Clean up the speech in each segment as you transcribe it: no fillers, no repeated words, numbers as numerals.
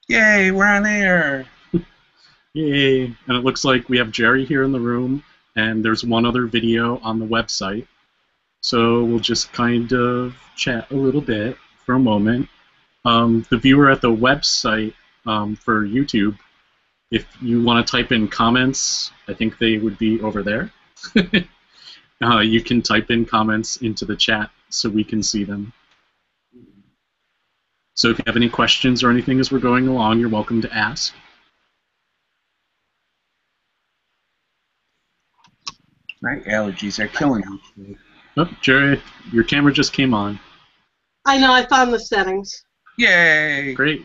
Yay, we're on air. Yay! And it looks like we have Jerry here in the room, and there's one other video on the website. So we'll just kind of chat a little bit for a moment. The viewer at the website for YouTube, if you want to type in comments, I think they would be over there. You can type in comments into the chat so we can see them. So if you have any questions or anything as we're going along, you're welcome to ask. My allergies are killing me. Oh, Jerry, your camera just came on. I know, I found the settings. Yay! Great.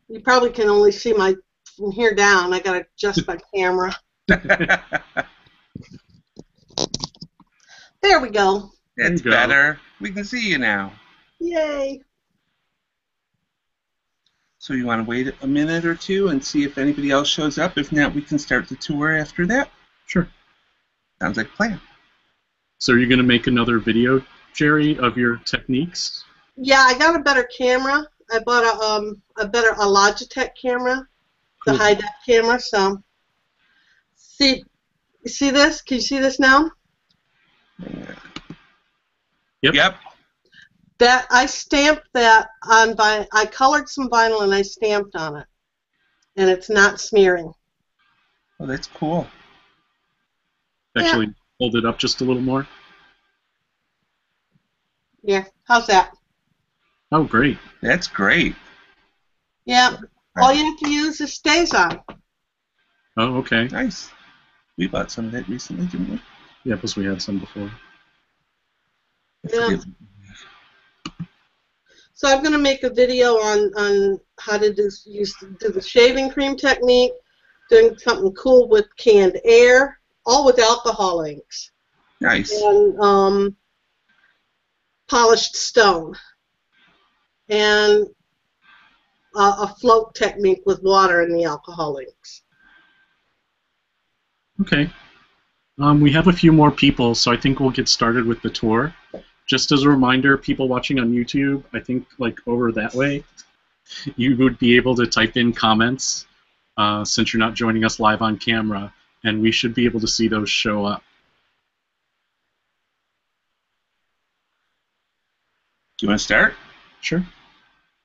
You probably can only see my from here down. I gotta adjust my camera. There we go. It's better. We can see you now. Yay! So you want to wait a minute or two and see if anybody else shows up? If not, we can start the tour after that. Sure. Sounds like a plan. So are you going to make another video, Jerry, of your techniques? Yeah, I got a better camera. I bought a Logitech camera, the Cool. high-def camera. So, you see this? Can you see this now? Yep. That I stamped that on I colored some vinyl and I stamped on it, and it's not smearing. Oh, that's cool. Actually, hold it up just a little more. Yeah, how's that? Oh, great. That's great. Yeah, all you have to use is StazOn. Oh, okay. Nice. We bought some of that recently, didn't we? Yeah, plus we had some before. Yeah. So I'm going to make a video on how to do the shaving cream technique, doing something cool with canned air, all with alcohol inks. Nice. And polished stone. And a float technique with water in the alcohol inks. Okay. We have a few more people, so I think we'll get started with the tour. Just as a reminder, people watching on YouTube, I think like over that way, you would be able to type in comments since you're not joining us live on camera, and we should be able to see those show up. Do you want to start? Sure.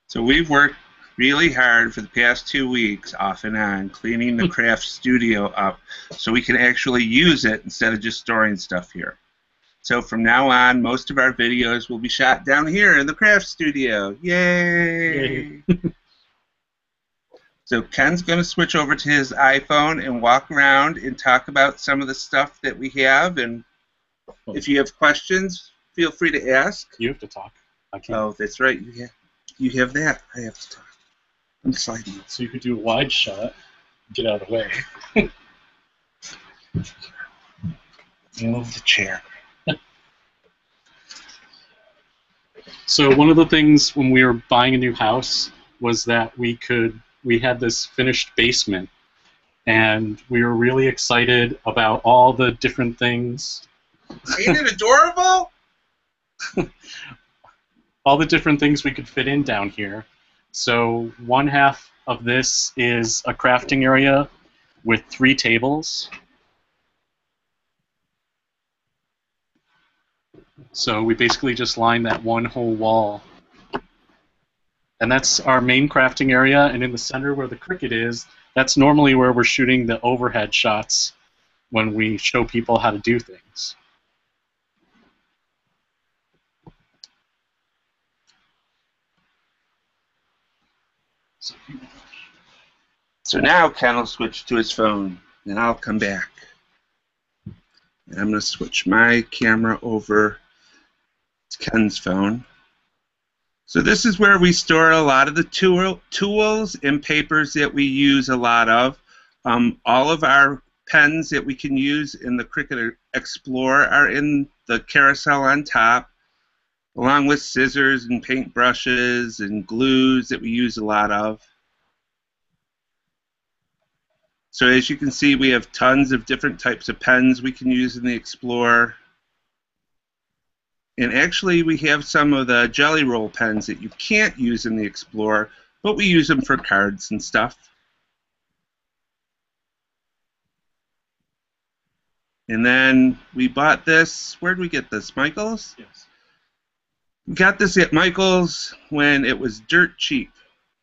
So we've worked really hard for the past 2 weeks, off and on, cleaning the craft studio up so we can actually use it instead of just storing stuff here. So from now on, most of our videos will be shot down here in the craft studio. Yay! So Ken's going to switch over to his iPhone and walk around and talk about some of the stuff that we have. And if you have questions, feel free to ask. You have to talk. I can't. Oh, that's right. You have that. I have to talk. I'm sliding. So you could do a wide shot. Get out of the way. Move the chair. So one of the things when we were buying a new house was that we had this finished basement, and we were really excited about all the different things. Ain't it adorable? All the different things we could fit in down here. So one half of this is a crafting area with 3 tables. So we basically just line that one whole wall. And that's our main crafting area, and in the center where the cricket is, that's normally where we're shooting the overhead shots when we show people how to do things. So now Ken will switch to his phone, and I'll come back. And I'm going to switch my camera over to Ken's phone. So this is where we store a lot of the tools and papers that we use a lot of. All of our pens that we can use in the Cricut Explorer are in the carousel on top, along with scissors and paint brushes and glues that we use a lot of. So as you can see, we have tons of different types of pens we can use in the Explorer. And actually, we have some of the Jelly Roll pens that you can't use in the Explorer, but we use them for cards and stuff. And then we bought this. Where did we get this? Michael's? Yes. We got this at Michael's when it was dirt cheap.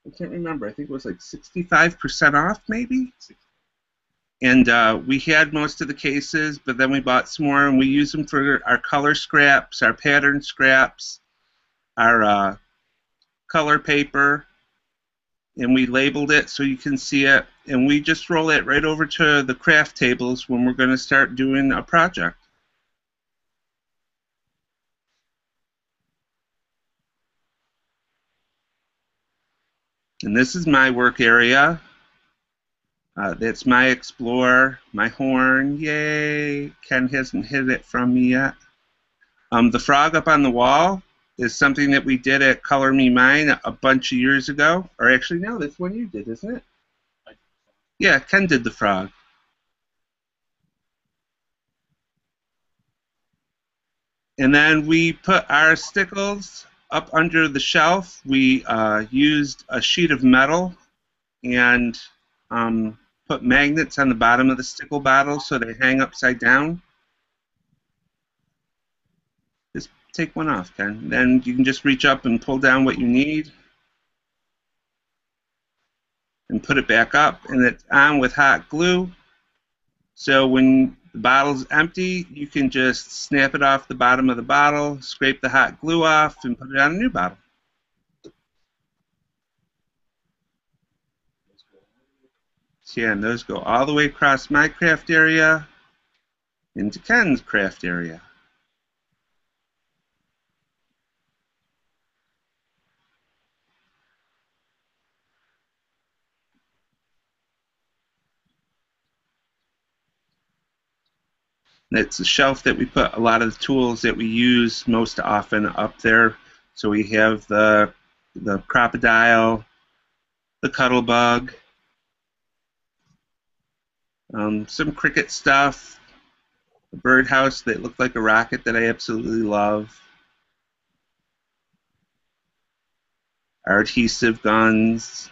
I can't remember. I think it was like 65% off, maybe? And we had most of the cases, but then we bought some more, and we use them for our color scraps, our pattern scraps, our color paper, and we labeled it so you can see it, and we just roll it right over to the craft tables when we're going to start doing a project. And this is my work area. That's my Explorer, my horn. Yay! Ken hasn't hid it from me yet. The frog up on the wall is something that we did at Color Me Mine a bunch of years ago. Or actually, no, that's one you did, isn't it? Yeah, Ken did the frog. And then we put our stickles up under the shelf. We used a sheet of metal and put magnets on the bottom of the stickle bottle so they hang upside down. Just take one off, Ken. Then you can just reach up and pull down what you need and put it back up, and it's on with hot glue. So when the bottle's empty, you can just snap it off the bottom of the bottle, scrape the hot glue off, and put it on a new bottle. Yeah, and those go all the way across my craft area into Ken's craft area. And it's a shelf that we put a lot of the tools that we use most often up there. So we have the crocodile, the cuttlebug, some cricket stuff, a birdhouse that looked like a rocket that I absolutely love, our adhesive guns,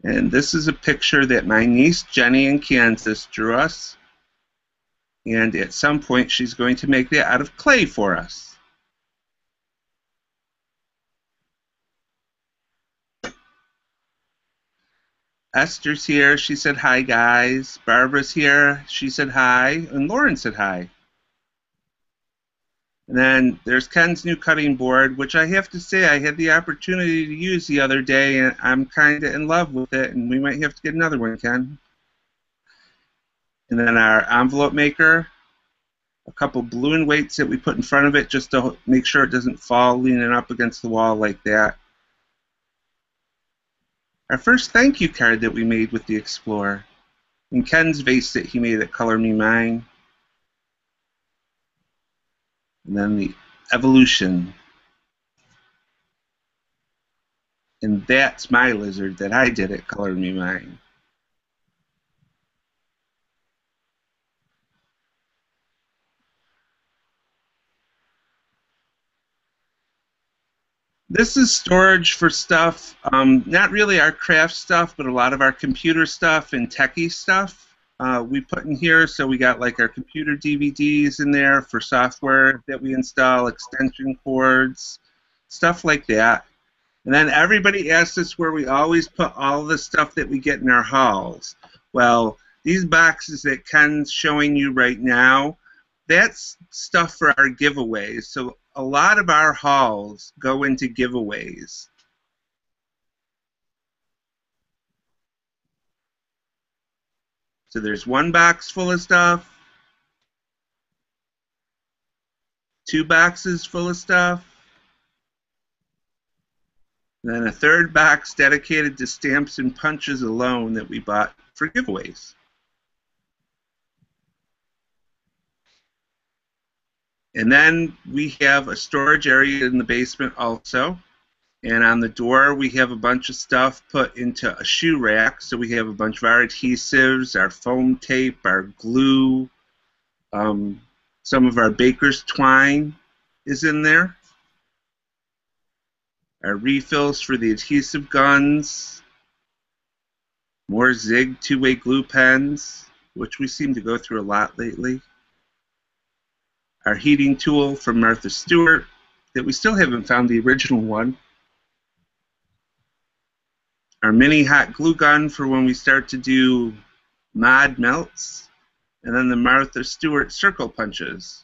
and this is a picture that my niece Jenny in Kansas drew us, and at some point she's going to make that out of clay for us. Esther's here. She said hi, guys. Barbara's here. She said hi. And Lauren said hi. And then there's Ken's new cutting board, which I have to say I had the opportunity to use the other day, and I'm kind of in love with it, and we might have to get another one, Ken. And then our envelope maker, a couple balloon weights that we put in front of it just to make sure it doesn't fall leaning up against the wall like that. Our first thank you card that we made with the Explorer. And Ken's vase that he made at Color Me Mine. And then the Evolution. And that's my lizard that I did at Color Me Mine. This is storage for stuff, not really our craft stuff, but a lot of our computer stuff and techie stuff we put in here. So we got like our computer DVDs in there for software that we install, extension cords, stuff like that. And then everybody asks us where we always put all the stuff that we get in our hauls. Well, these boxes that Ken's showing you right now, that's stuff for our giveaways. So a lot of our hauls go into giveaways. So there's one box full of stuff, two boxes full of stuff, and then a third box dedicated to stamps and punches alone that we bought for giveaways. And then we have a storage area in the basement also. And on the door, we have a bunch of stuff put into a shoe rack. So we have a bunch of our adhesives, our foam tape, our glue, some of our baker's twine. is in there. Our refills for the adhesive guns. More Zig two-way glue pens, which we seem to go through a lot lately. Our heating tool from Martha Stewart, that we still haven't found the original one. Our mini hot glue gun for when we start to do mod melts. And then the Martha Stewart circle punches.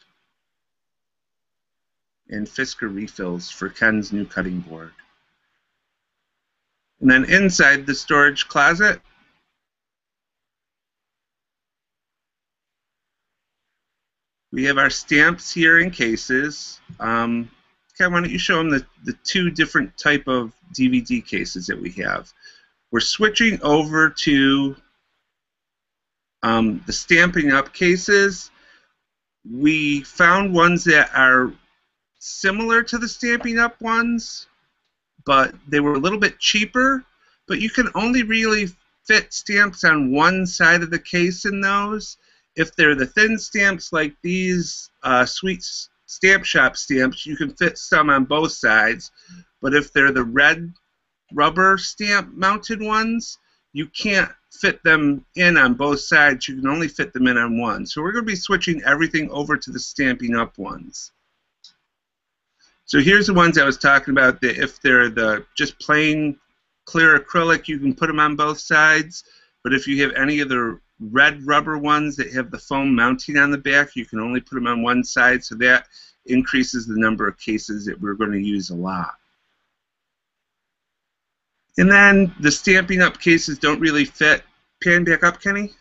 And Fisker refills for Ken's new cutting board. And then inside the storage closet, we have our stamps here in cases. Ken, why don't you show them the two different type of DVD cases that we have. We're switching over to the Stampin' Up cases. We found ones that are similar to the Stampin' Up ones, but they were a little bit cheaper, but you can only really fit stamps on one side of the case in those. If they're the thin stamps like these Sweet Stamp Shop stamps, you can fit some on both sides, but if they're the red rubber stamp mounted ones, you can't fit them in on both sides. You can only fit them in on one. So we're going to be switching everything over to the Stampin' Up ones. So here's the ones I was talking about, that if they're the just plain clear acrylic, you can put them on both sides. But if you have any of the red rubber ones that have the foam mounting on the back, you can only put them on one side. So that increases the number of cases that we're going to use a lot. And then the Stampin' Up cases don't really fit. Pan back up, Kenny.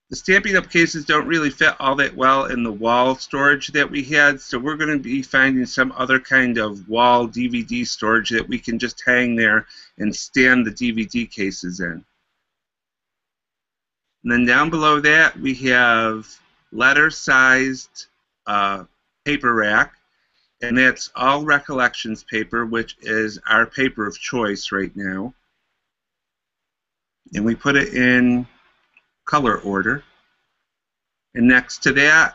The Stampin' Up cases don't really fit all that well in the wall storage that we had, so we're going to be finding some other kind of wall DVD storage that we can just hang there and stand the DVD cases in. And then down below that we have letter-sized paper rack, and that's all Recollections paper, which is our paper of choice right now. And we put it in color order. And next to that,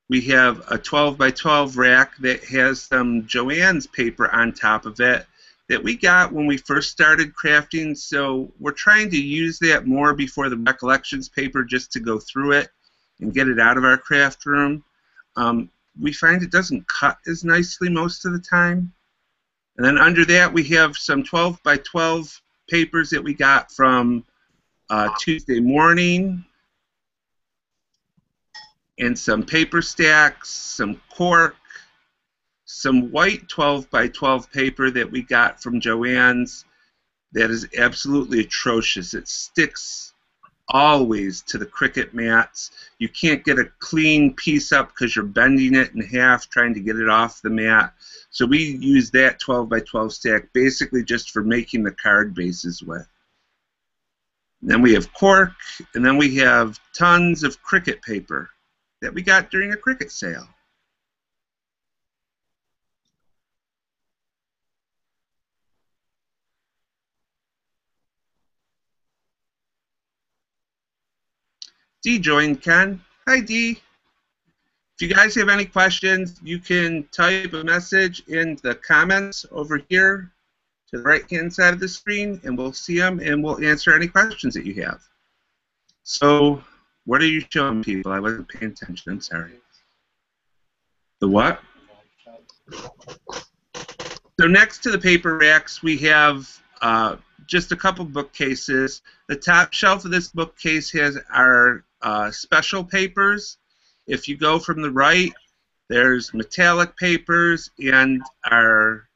we have a 12 by 12 rack that has some Joann's paper on top of it that we got when we first started crafting. So we're trying to use that more before the Recollections paper, just to go through it and get it out of our craft room. We find it doesn't cut as nicely most of the time. And then under that, we have some 12 by 12 papers that we got from Tuesday Morning, and some paper stacks, some cork, some white 12 by 12 paper that we got from Joann's that is absolutely atrocious. It sticks always to the Cricut mats. You can't get a clean piece up because you're bending it in half trying to get it off the mat. So we use that 12 by 12 stack basically just for making the card bases with. And then we have cork, and then we have tons of Cricut paper that we got during a Cricut sale. Dee joined, Ken. Hi, Dee. If you guys have any questions, you can type a message in the comments over here to the right-hand side of the screen, and we'll see them, and we'll answer any questions that you have. So, what are you showing people? I wasn't paying attention. I'm sorry. The what? So next to the paper racks, we have just a couple bookcases. The top shelf of this bookcase has our special papers. If you go from the right, there's metallic papers and our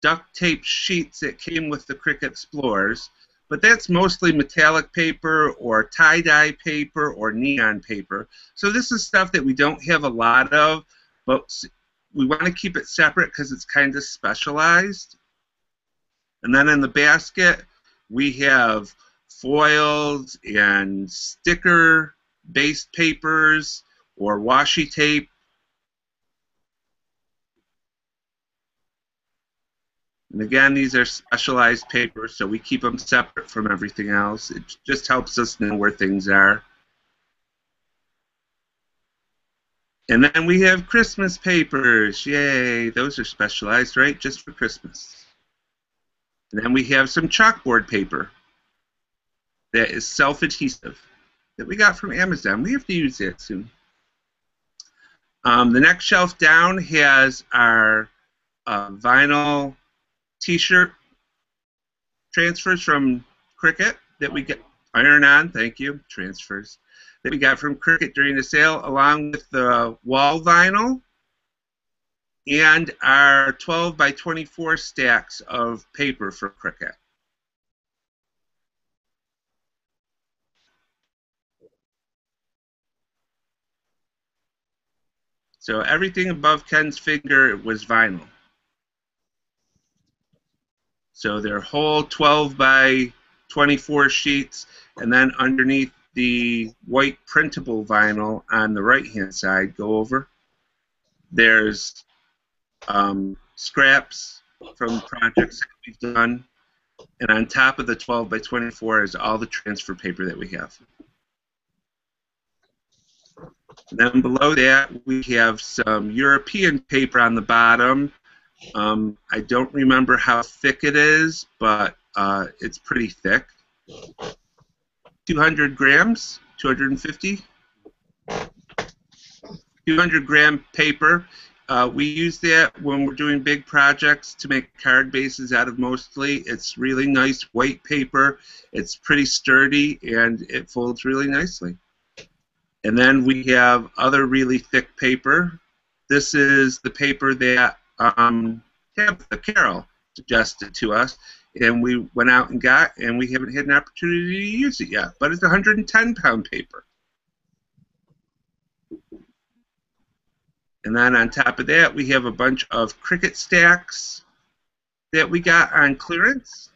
duct tape sheets that came with the Cricut Explorers. But that's mostly metallic paper or tie-dye paper or neon paper. So this is stuff that we don't have a lot of, but we want to keep it separate because it's kind of specialized. And then in the basket, we have foils and sticker-based papers or washi tape. And again, these are specialized papers, so we keep them separate from everything else. It just helps us know where things are. And then we have Christmas papers. Yay, those are specialized, right? Just for Christmas. And then we have some chalkboard paper that is self-adhesive that we got from Amazon. We have to use that soon. The next shelf down has our vinyl t-shirt transfers from Cricut that we get, iron-on, thank you, transfers, that we got from Cricut during the sale, along with the wall vinyl and our 12 by 24 stacks of paper for Cricut. So everything above Ken's finger was vinyl. So they're whole 12 by 24 sheets, and then underneath the white printable vinyl on the right-hand side, go over, there's scraps from projects that we've done, and on top of the 12 by 24 is all the transfer paper that we have. And then below that, we have some European paper on the bottom. I don't remember how thick it is, but it's pretty thick. 200 grams, 250. 200 gram paper. We use that when we're doing big projects to make card bases out of mostly. It's really nice white paper. It's pretty sturdy, and it folds really nicely. And then we have other really thick paper. This is the paper that Carol suggested to us, and we went out and got, and we haven't had an opportunity to use it yet. But it's 110-pound paper. And then on top of that, we have a bunch of Cricut stacks that we got on clearance.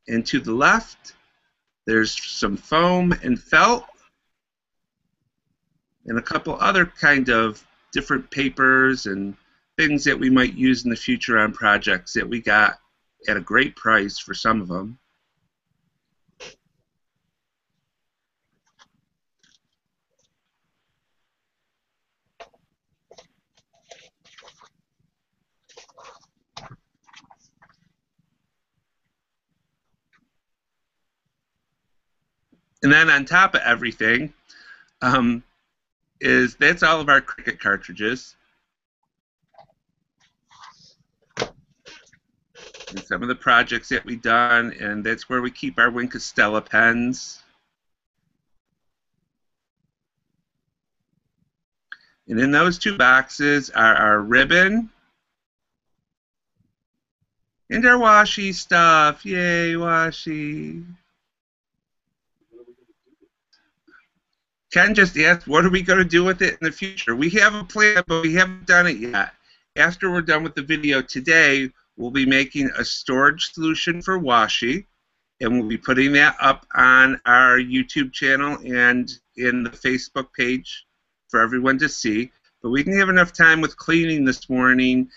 And to the left, there's some foam and felt, and a couple other kind of different papers and things that we might use in the future on projects that we got at a great price for some of them. And then on top of everything, that's all of our Cricut cartridges. And some of the projects that we've done, and that's where we keep our Wink Stella pens. And in those two boxes are our ribbon and our washi stuff. Yay, washi. Ken just asked, what are we going to do with it in the future? We have a plan, but we haven't done it yet. After we're done with the video today, we'll be making a storage solution for washi, and we'll be putting that up on our YouTube channel and in the Facebook page for everyone to see. But we didn't have enough time with cleaning this morning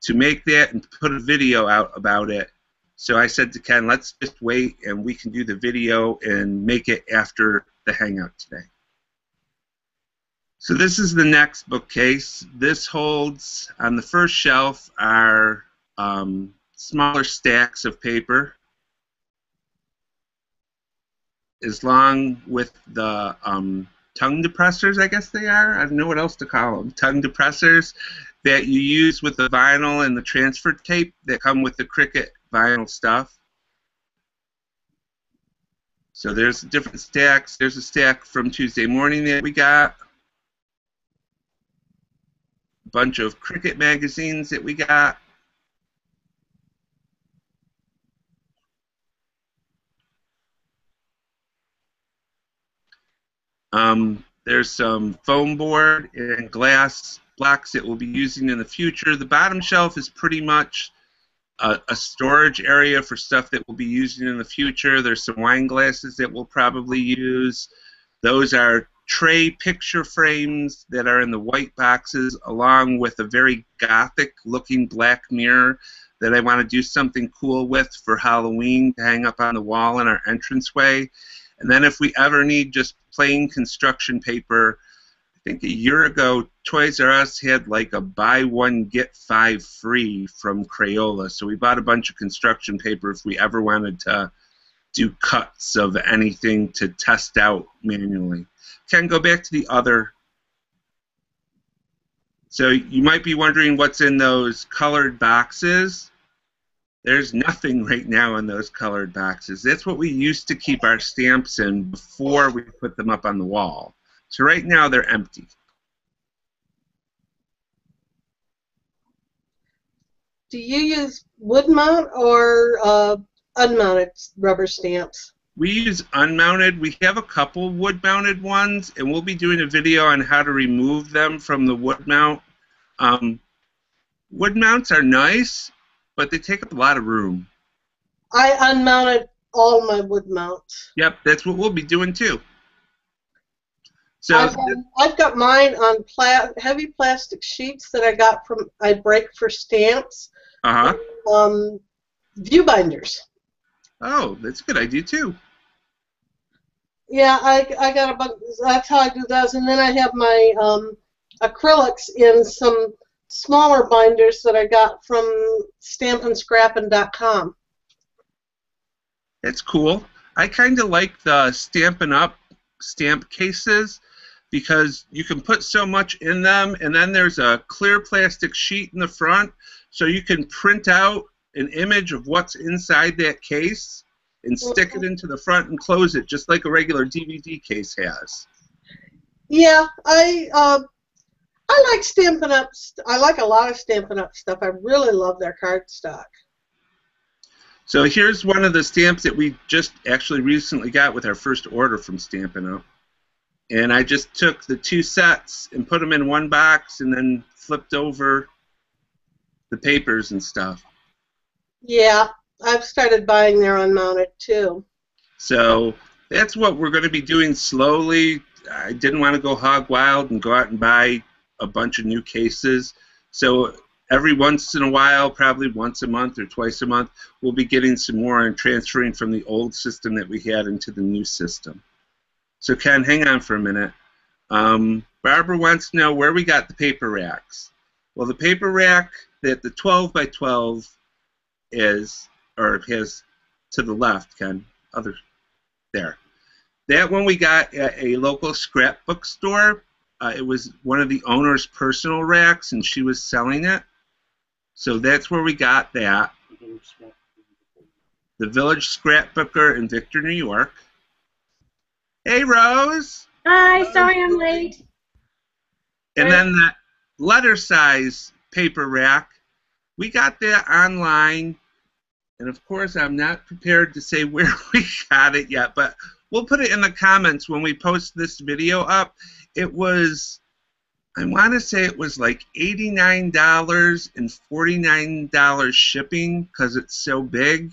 to make that and put a video out about it. So I said to Ken, let's just wait, and we can do the video and make it after the Hangout today. So this is the next bookcase. This holds, on the first shelf, our smaller stacks of paper, along with the tongue depressors, I guess they are. I don't know what else to call them. Tongue depressors that you use with the vinyl and the transfer tape that come with the Cricut vinyl stuff. So there's different stacks. There's a stack from Tuesday morning that we got. A bunch of Cricut magazines that we got. There's some foam board and glass blocks that we'll be using in the future. The bottom shelf is pretty much a storage area for stuff that we'll be using in the future. There's some wine glasses that we'll probably use. Those are tray picture frames that are in the white boxes, along with a very gothic looking black mirror that I want to do something cool with for Halloween to hang up on the wall in our entranceway. And then if we ever need just plain construction paper, I think a year ago, Toys R Us had like a buy one, get 5 free from Crayola. So we bought a bunch of construction paper if we ever wanted to do cuts of anything to test out manually. Ken, go back to the other. So you might be wondering what's in those colored boxes. There's nothing right now in those colored boxes. That's what we used to keep our stamps in before we put them up on the wall. So right now they're empty. Do you use wood mount or unmounted rubber stamps? We use unmounted. We have a couple wood-mounted ones, and we'll be doing a video on how to remove them from the wood mount. Wood mounts are nice, but they take up a lot of room. I unmounted all my wood mounts. Yep, that's what we'll be doing too. So I've got mine on heavy plastic sheets that I break for stamps. View binders. Oh, that's a good idea too. Yeah, I got a bunch. That's how I do those, and then I have my acrylics in some smaller binders that I got from stampandscrappin.com. That's cool. I kind of like the Stampin' Up! Stamp cases because you can put so much in them, and then there's a clear plastic sheet in the front, so you can print out an image of what's inside that case and stick it into the front and close it just like a regular DVD case has. Yeah, I like Stampin' Up. I like a lot of Stampin' Up stuff. I really love their cardstock. So here's one of the stamps that we just actually recently got with our first order from Stampin' Up. And I just took the 2 sets and put them in one box and then flipped over the papers and stuff. Yeah, I've started buying their unmounted too. So that's what we're going to be doing slowly. I didn't want to go hog wild and go out and buy a bunch of new cases. So every once in a while, probably once a month or twice a month, we'll be getting some more and transferring from the old system that we had into the new system. So Ken, hang on for a minute. Barbara wants to know where we got the paper racks. Well, the paper rack that the 12 by 12 is, or has to the left, Ken, there. That one we got at a local scrapbook store. It was one of the owner's personal racks, and she was selling it. So that's where we got that. The Village Scrapbooker in Victor, New York. Hey, Rose. Hi, sorry I'm late. And then the letter size paper rack, we got that online. And of course, I'm not prepared to say where we got it yet, but we'll put it in the comments when we post this video up. It was, I want to say it was like $89 and $49 shipping because it's so big.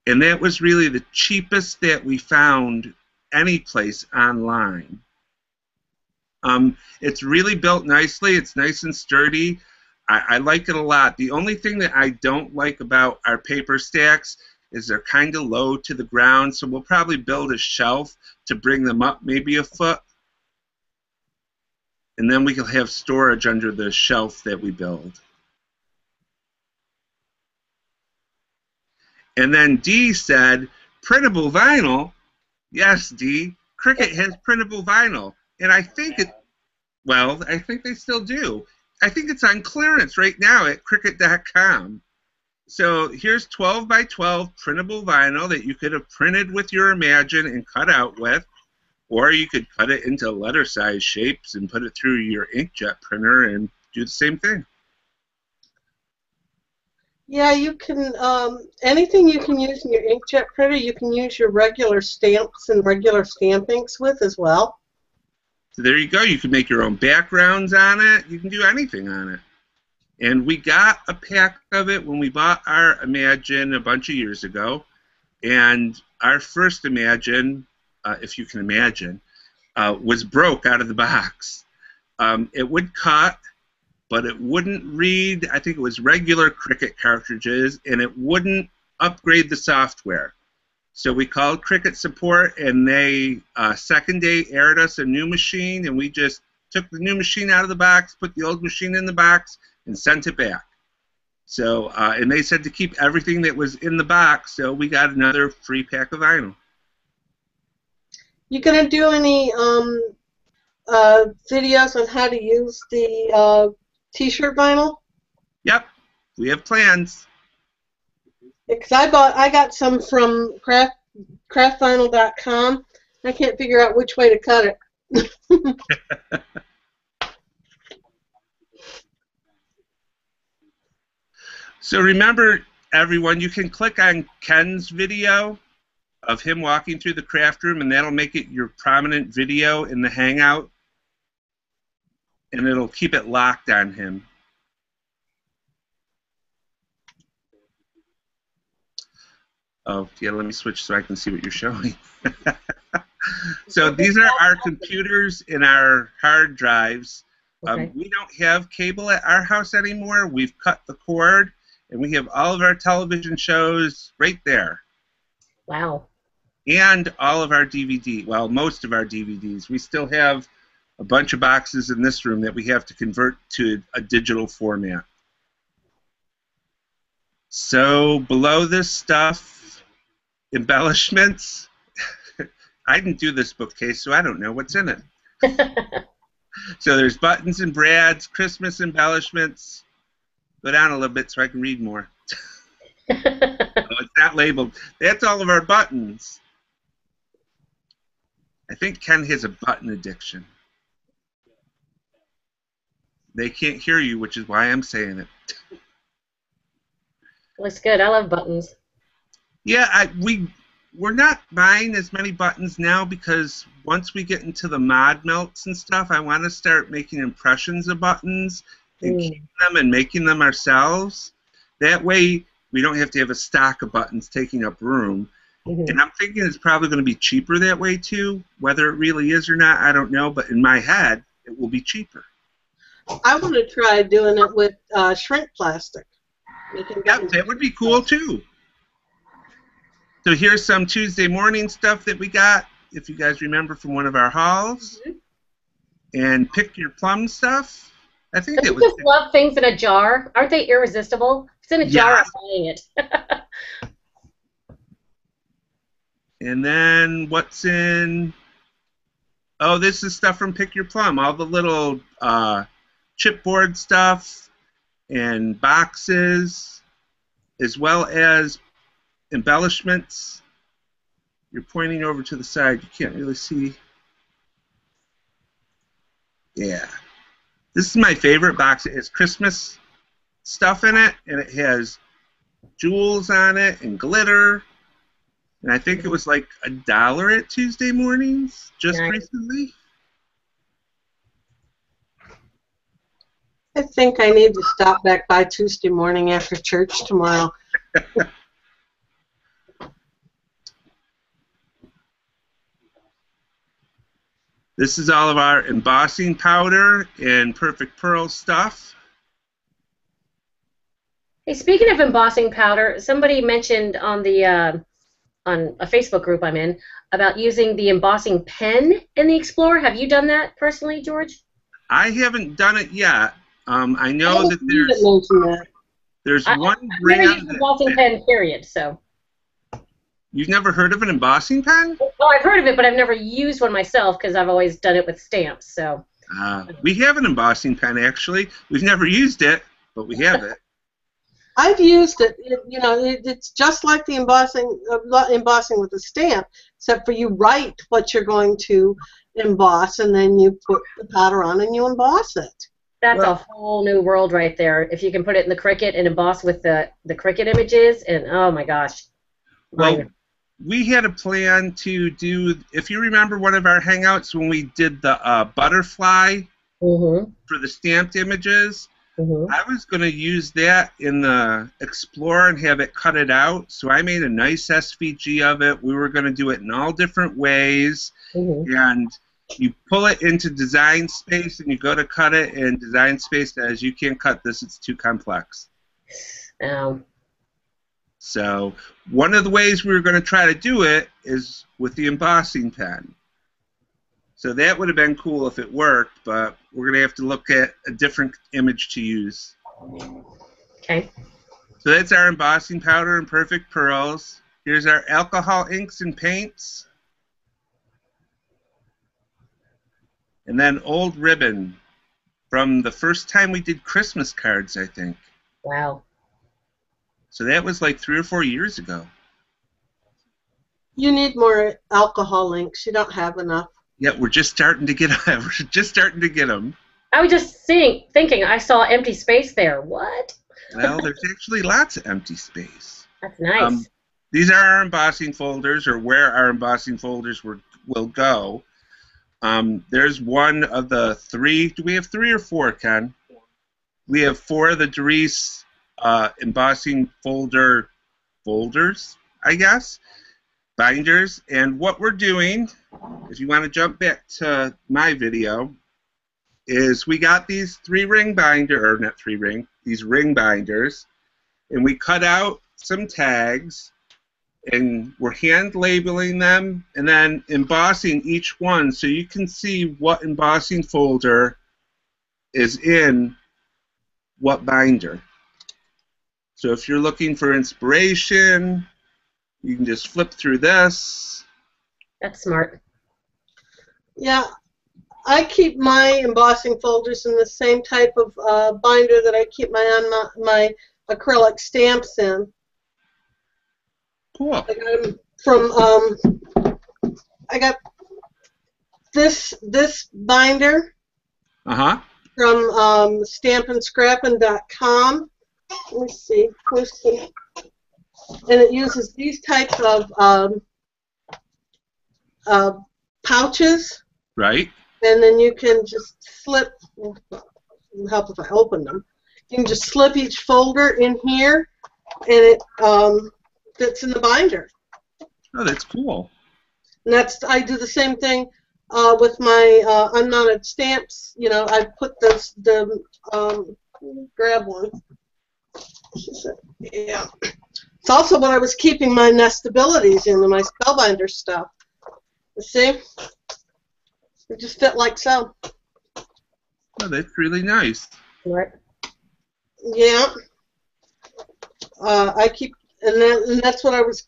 And that was really the cheapest that we found any place online. It's really built nicely. It's nice and sturdy. I like it a lot. The only thing that I don't like about our paper stacks is they're kind of low to the ground, so we'll probably build a shelf to bring them up maybe a foot. And then we can have storage under the shelf that we build. And then Dee said, printable vinyl? Yes, Dee. Cricut has printable vinyl. And I think well, I think they still do. I think it's on clearance right now at Cricut.com. So here's 12 by 12 printable vinyl that you could have printed with your Imagine and cut out with, or you could cut it into letter size shapes and put it through your inkjet printer and do the same thing. Yeah, you can, anything you can use in your inkjet printer, you can use your regular stamps and regular stamp inks with as well. So there you go. You can make your own backgrounds on it. You can do anything on it. And we got a pack of it when we bought our Imagine a bunch of years ago. And our first Imagine, if you can imagine, was broke out of the box. It would cut, but it wouldn't read, I think it was regular Cricut cartridges, and it wouldn't upgrade the software. So we called Cricut support, and they second day aired us a new machine, and we just took the new machine out of the box, put the old machine in the box, and sent it back. So, and they said to keep everything that was in the box, so we got another free pack of vinyl. You gonna do any videos on how to use the T-shirt vinyl? Yep, we have plans. Because I got some from craftvinyl.com. I can't figure out which way to cut it. So remember, everyone, you can click on Ken's video of him walking through the craft room, and that'll make it your prominent video in the Hangout, and it'll keep it locked on him. Oh, yeah, let me switch so I can see what you're showing. So these are our computers and our hard drives. Okay. We don't have cable at our house anymore. We've cut the cord, and we have all of our television shows right there. Wow. And all of our DVD, well, most of our DVDs. We still have a bunch of boxes in this room that we have to convert to a digital format. So below this stuff, embellishments. I didn't do this bookcase, so I don't know what's in it. So there's buttons and brads, Christmas embellishments. Go down a little bit so I can read more. Oh, it's not labeled. That's all of our buttons. I think Ken has a button addiction. They can't hear you, which is why I'm saying it. Looks good. I love buttons. Yeah, we're not buying as many buttons now because once we get into the mod melts and stuff, I want to start making impressions of buttons and keeping them and making them ourselves. That way, we don't have to have a stock of buttons taking up room. And I'm thinking it's probably going to be cheaper that way too. Whether it really is or not, I don't know. But in my head, it will be cheaper. I want to try doing it with shrink plastic. Yep, that would be cool too. So here's some Tuesday morning stuff that we got, if you guys remember from one of our hauls. And pick your plum stuff. I think Don't you just love things in a jar? Aren't they irresistible? If it's in a jar, I'm buying it. And then what's in... Oh, this is stuff from Pick Your Plum. All the little chipboard stuff and boxes, as well as embellishments. You're pointing over to the side. You can't really see. Yeah. This is my favorite box. It has Christmas stuff in it, and it has jewels on it and glitter. And I think it was like $1 at Tuesday mornings just recently. I think I need to stop back by Tuesday morning after church tomorrow. This is all of our embossing powder and perfect pearl stuff. Hey, speaking of embossing powder, somebody mentioned on the on a Facebook group I'm in about using the embossing pen in the Explorer. Have you done that personally, George? I haven't done it yet. I know that there's one brand. I've never used embossing pen, period. So. You've never heard of an embossing pen? Well, I've heard of it, but I've never used one myself because I've always done it with stamps. So. We have an embossing pen actually. We've never used it, but we have it. I've used it. It's just like the embossing with a stamp, except for you write what you're going to emboss, and then you put the powder on and you emboss it. That's a whole new world right there. If you can put it in the Cricut and emboss with the Cricut images, and oh my gosh. Well, we had a plan to do, if you remember one of our Hangouts when we did the butterfly for the stamped images, I was going to use that in the Explorer and have it cut it out. So I made a nice SVG of it. We were going to do it in all different ways. And you pull it into Design Space and you go to cut it, and Design Space says, you can't cut this, it's too complex. So one of the ways we were going to try to do it is with the embossing pen. So that would have been cool if it worked, but we're going to have to look at a different image to use. Okay. So that's our embossing powder and perfect pearls. Here's our alcohol inks and paints. And then old ribbon from the first time we did Christmas cards, I think. Wow. So that was like 3 or 4 years ago. You need more alcohol inks. You don't have enough. Yeah, we're just starting to get them. I was just thinking, I saw empty space there. What? Well, there's actually lots of empty space. That's nice. These are our embossing folders, or where our embossing folders will go. There's one of the 3. Do we have 3 or 4, Ken? We have 4 of the Dries embossing folders, I guess, binders. And what we're doing, if you want to jump back to my video, is we got these 3-ring binder, or not 3-ring, these ring binders, and we cut out some tags, and we're hand labeling them and then embossing each one so you can see what embossing folder is in what binder. So if you're looking for inspiration, you can just flip through this. That's smart. Yeah, I keep my embossing folders in the same type of binder that I keep my acrylic stamps in. Cool. I got this binder from stampandscrappin.com. Let me see. And it uses these types of pouches. Right. And then you can just slip. It'll help if I open them. You can just slip each folder in here, and it fits in the binder. Oh, that's cool. And I do the same thing with my unmounted stamps. You know, I put grab one. Yeah. It's also what I was keeping my nestabilities in, my spellbinder stuff. You see? It just fit like so. Oh, that's really nice. Right. Yeah. I keep, and that's what I was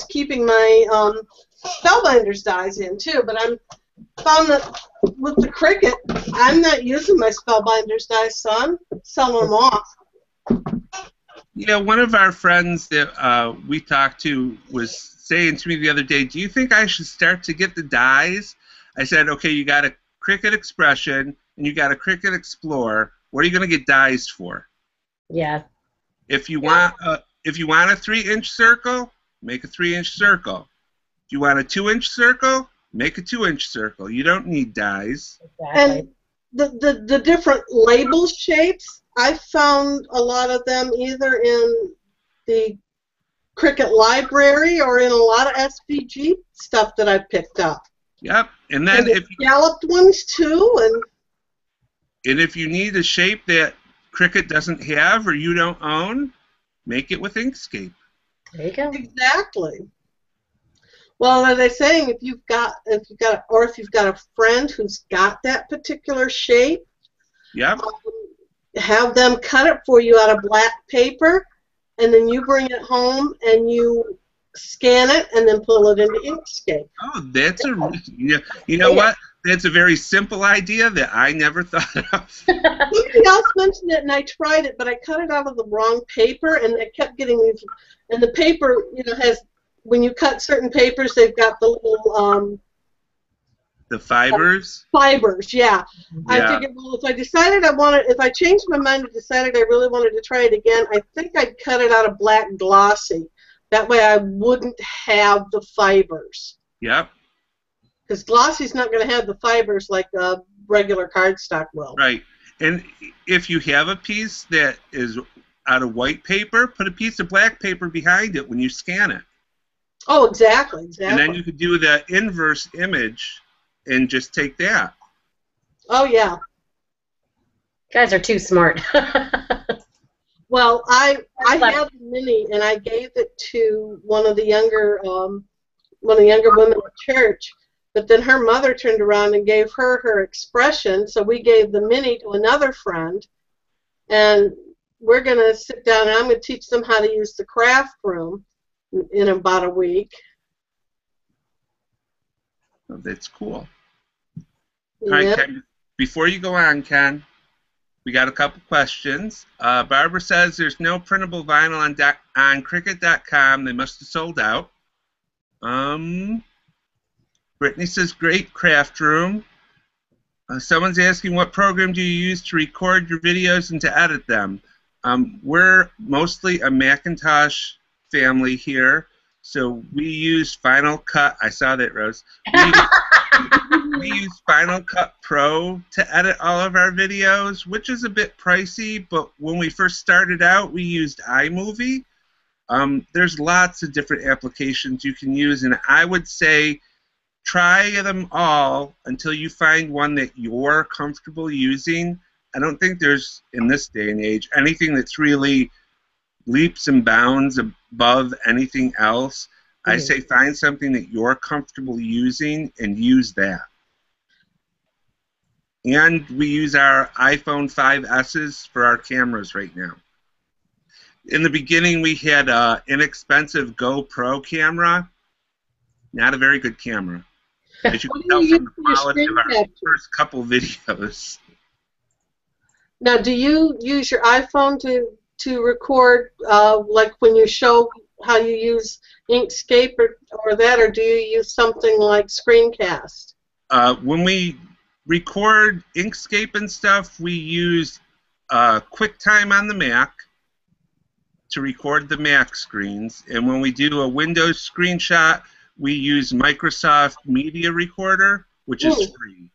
keeping my spellbinders dies in too. But found that with the Cricut, I'm not using my spellbinders dies, so I'm selling them off. Yeah, one of our friends that we talked to was saying to me the other day, do you think I should start to get the dies? I said, okay, you got a Cricut Expression and you got a Cricut Explorer. What are you going to get dies for? Yeah. If you want a 3-inch circle, make a 3-inch circle. If you want a 2-inch circle, make a 2-inch circle. You don't need dies. Exactly. And the different label shapes, I found a lot of them either in the Cricut library or in a lot of SVG stuff that I picked up. Yep. And then if you scalloped ones too, and if you need a shape that Cricut doesn't have or you don't own, make it with Inkscape. There you go. Exactly. Well, as I'm saying, if you've got a friend who's got that particular shape, yep. Have them cut it for you out of black paper, and then you bring it home and you scan it and then pull it into Inkscape. Oh, that's you know what? That's a very simple idea that I never thought of. Somebody else mentioned it, and I tried it, but I cut it out of the wrong paper, and I kept getting these. And the paper, you know, has, when you cut certain papers, they've got the little the fibers. Fibers, yeah. I figured, well, if I changed my mind and decided I really wanted to try it again, I think I'd cut it out of black glossy. That way, I wouldn't have the fibers. Yep. Because glossy's not going to have the fibers like a regular cardstock will. Right. And if you have a piece that is out of white paper, put a piece of black paper behind it when you scan it. Oh, exactly. And then you could do the inverse image and just take that. Oh, yeah. You guys are too smart. Well, I have a mini, and I gave it to one of the younger women at church But then her mother turned around and gave her her expression, so we gave the mini to another friend. And we're going to sit down and I'm going to teach them how to use the craft room in about a week. Oh, that's cool. Yeah. All right, Ken, before you go on, Ken, we got a couple questions. Barbara says there's no printable vinyl on Cricut.com. They must have sold out. Brittany says great craft room. Someone's asking what program do you use to record your videos and to edit them? We're mostly a Macintosh family here, so we use Final Cut. I saw that, Rose. We use Final Cut Pro to edit all of our videos, which is a bit pricey, but when we first started out, we used iMovie. There's lots of different applications you can use, and I would say try them all until you find one that you're comfortable using. I don't think there's, in this day and age, anything that's really leaps and bounds above anything else. I say find something that you're comfortable using and use that. And we use our iPhone 5S's for our cameras right now. In the beginning, we had an inexpensive GoPro camera. Not a very good camera. As you can tell from the quality of our first couple videos. Now, do you use your iPhone to record, like when you show how you use Inkscape or that, or do you use something like Screencast? When we record Inkscape and stuff, we use QuickTime on the Mac to record the Mac screens, and when we do a Windows screenshot, we use Microsoft Media Recorder, which is free.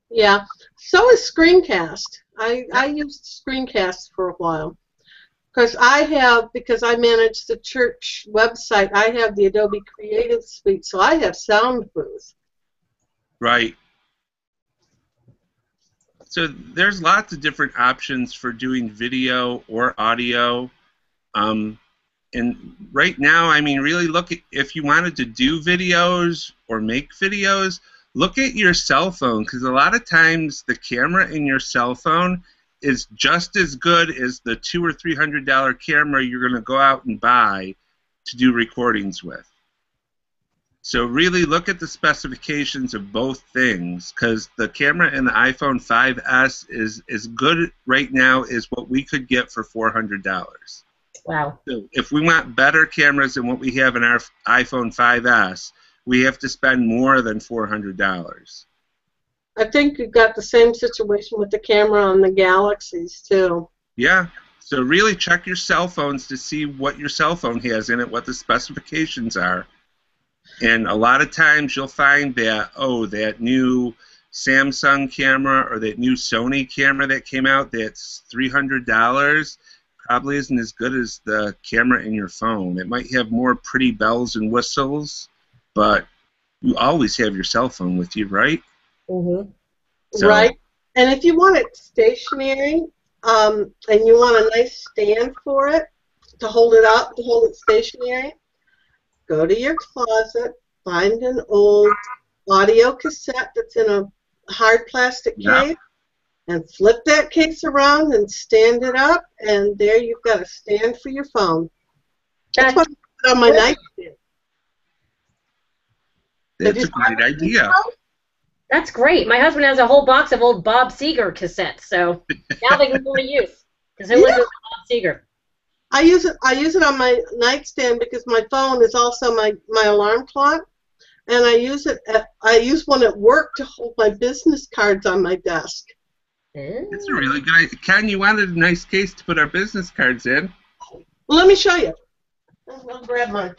Yeah, so is Screencast. I used Screencast for a while. Because I manage the church website, I have the Adobe Creative Suite, so I have Sound Booth. Right. So there's lots of different options for doing video or audio. And right now, I mean, really look at, if you wanted to do videos or make videos, look at your cell phone, because a lot of times the camera in your cell phone is just as good as the $200 or $300 camera you're going to go out and buy to do recordings with. So really look at the specifications of both things, because the camera in the iPhone 5S is as good right now as what we could get for $400. Wow. So if we want better cameras than what we have in our iPhone 5S, we have to spend more than $400. I think you've got the same situation with the camera on the Galaxies, too. Yeah. So really check your cell phones to see what your cell phone has in it, what the specifications are. And a lot of times you'll find that, oh, that new Samsung camera or that new Sony camera that came out that's $300 probably isn't as good as the camera in your phone. It might have more pretty bells and whistles, but you always have your cell phone with you, right? Mm-hmm. So, right. And if you want it stationary, and you want a nice stand for it to hold it up, to hold it stationary, go to your closet, find an old audio cassette that's in a hard plastic case, and flip that case around and stand it up, and there you've got a stand for your phone. That's what I put on my nightstand. That's a great idea. That's great. My husband has a whole box of old Bob Seger cassettes, so now they can go to use. Because who was Bob Seger? I use it on my nightstand because my phone is also my alarm clock, and I use one at work to hold my business cards on my desk. That's a really good idea. Ken, you wanted a nice case to put our business cards in. Well, let me show you. I'll grab mine.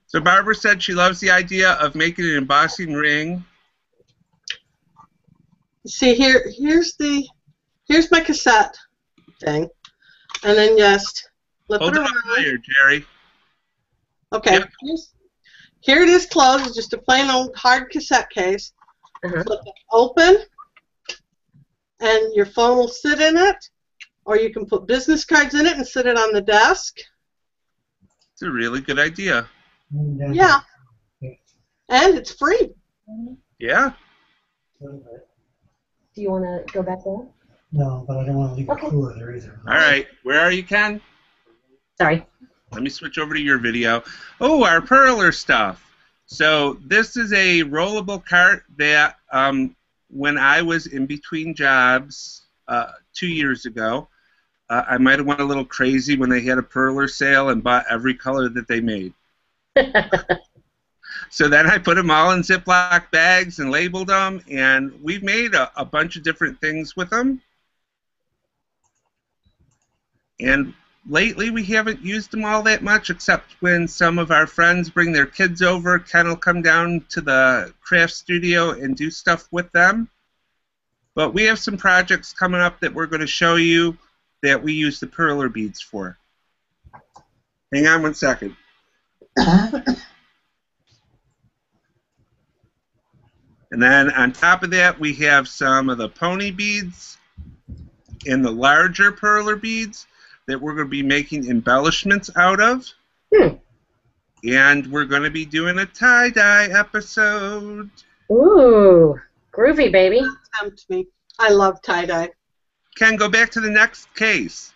So Barbara said she loves the idea of making an embossing ring. See, here's my cassette thing, and then just flip it around. Hold it up higher, Jerry. Okay, yep. Here it is closed. It's just a plain old hard cassette case. Flip it open, and your phone will sit in it, or you can put business cards in it and sit it on the desk. It's a really good idea. Yeah. And it's free. Yeah. Do you want to go back there? No, but I don't want to leave a cooler there either. All right. Where are you, Ken? Sorry. Let me switch over to your video. Oh, our perler stuff. So this is a rollable cart that when I was in between jobs 2 years ago, I might have went a little crazy when they had a perler sale and bought every color that they made. So then I put them all in Ziploc bags and labeled them, and we've made a bunch of different things with them. And lately we haven't used them all that much, except when some of our friends bring their kids over. Ken will come down to the craft studio and do stuff with them. But we have some projects coming up that we're going to show you that we use the perler beads for. Hang on one second. And then on top of that, we have some of the pony beads and the larger perler beads that we're going to be making embellishments out of. And we're going to be doing a tie-dye episode. Ooh, groovy, baby. Don't tempt me. I love tie-dye. Ken, go back to the next case.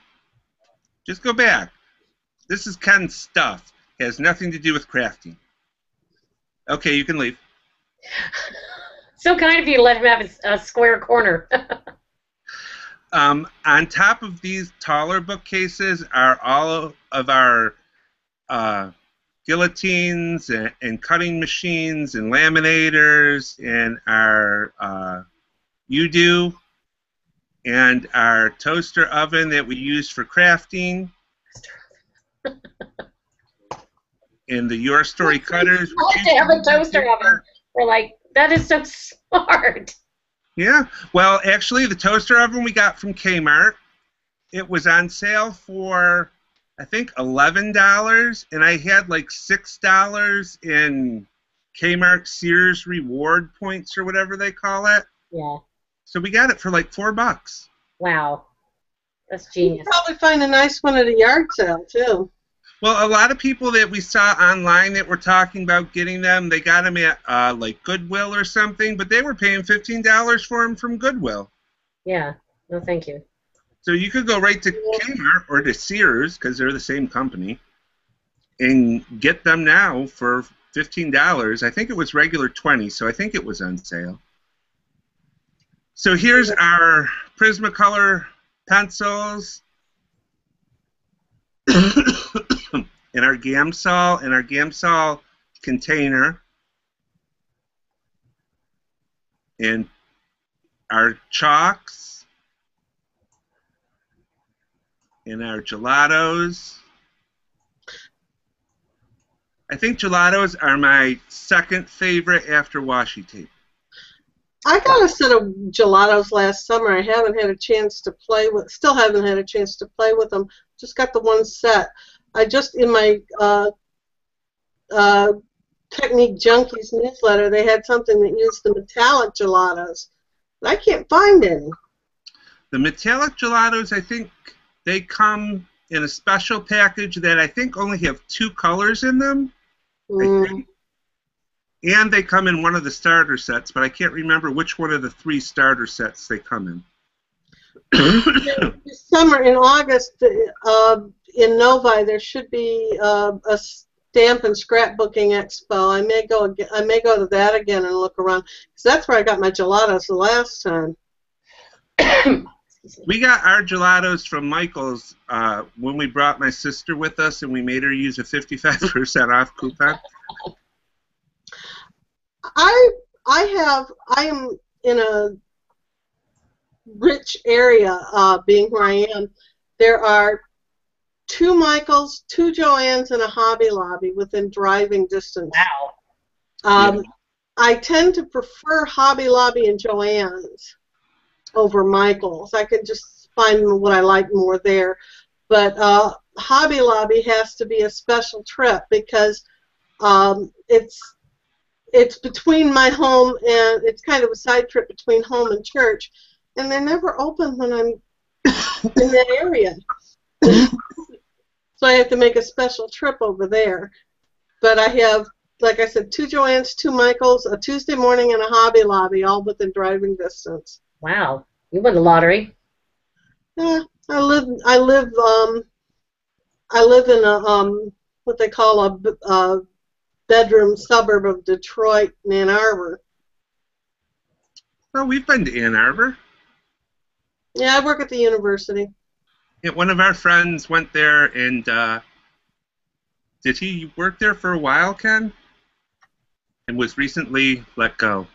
Just go back. This is Ken's stuff. It has nothing to do with crafting. Okay, you can leave. So kind of you to let him have a square corner. On top of these taller bookcases are all of our guillotines and cutting machines and laminators and our U-Do and our toaster oven that we use for crafting. And the Your Story cutters. I have to have a toaster oven. We're like, that is so smart. Yeah. Well, actually, the toaster oven we got from Kmart, it was on sale for, I think, $11, and I had like $6 in Kmart Sears reward points or whatever they call it. Yeah. So we got it for like $4. Wow. That's You genius. can probably find a nice one at a yard sale, too. Well, a lot of people that we saw online that were talking about getting them, they got them at like Goodwill or something, but they were paying $15 for them from Goodwill. Yeah. No, thank you. So you could go right to Kmart or to Sears, because they're the same company, and get them now for $15. I think it was regular $20, so I think it was on sale. So here's our Prismacolor pencils. And our Gamsol container, and our chalks, and our gelatos. I think gelatos are my second favorite after washi tape. I got a set of gelatos last summer. I haven't had a chance to play with. Still haven't had a chance to play with them. Just got the one set. I just, in my Technique Junkies newsletter, they had something that used the metallic gelatos. But I can't find any. The metallic gelatos, I think they come in a special package that I think only have 2 colors in them. I think. And they come in one of the starter sets, but I can't remember which one of the 3 starter sets they come in. This summer, in August, in Novi, there should be a stamp and scrapbooking expo. I may go to that again and look around, because that's where I got my gelatos the last time. We got our gelatos from Michael's when we brought my sister with us, and we made her use a 55% off coupon. I am in a rich area, being where I am. There are 2 Michaels, 2 Joann's, and a Hobby Lobby within driving distance. Wow. I tend to prefer Hobby Lobby and Joann's over Michael's. I can just find what I like more there. But Hobby Lobby has to be a special trip, because it's between my home, and it's kind of a side trip between home and church, and they're never open when I'm in that area. So I have to make a special trip over there. But I have, like I said, 2 Joann's, 2 Michaels, a Tuesday morning, and a Hobby Lobby, all within driving distance. Wow, you won the lottery. Yeah, I live in a what they call a bedroom suburb of Detroit, in Ann Arbor. Well, we've been to Ann Arbor. Yeah, I work at the university. Yeah, one of our friends went there, and did he work there for a while, Ken? And was recently let go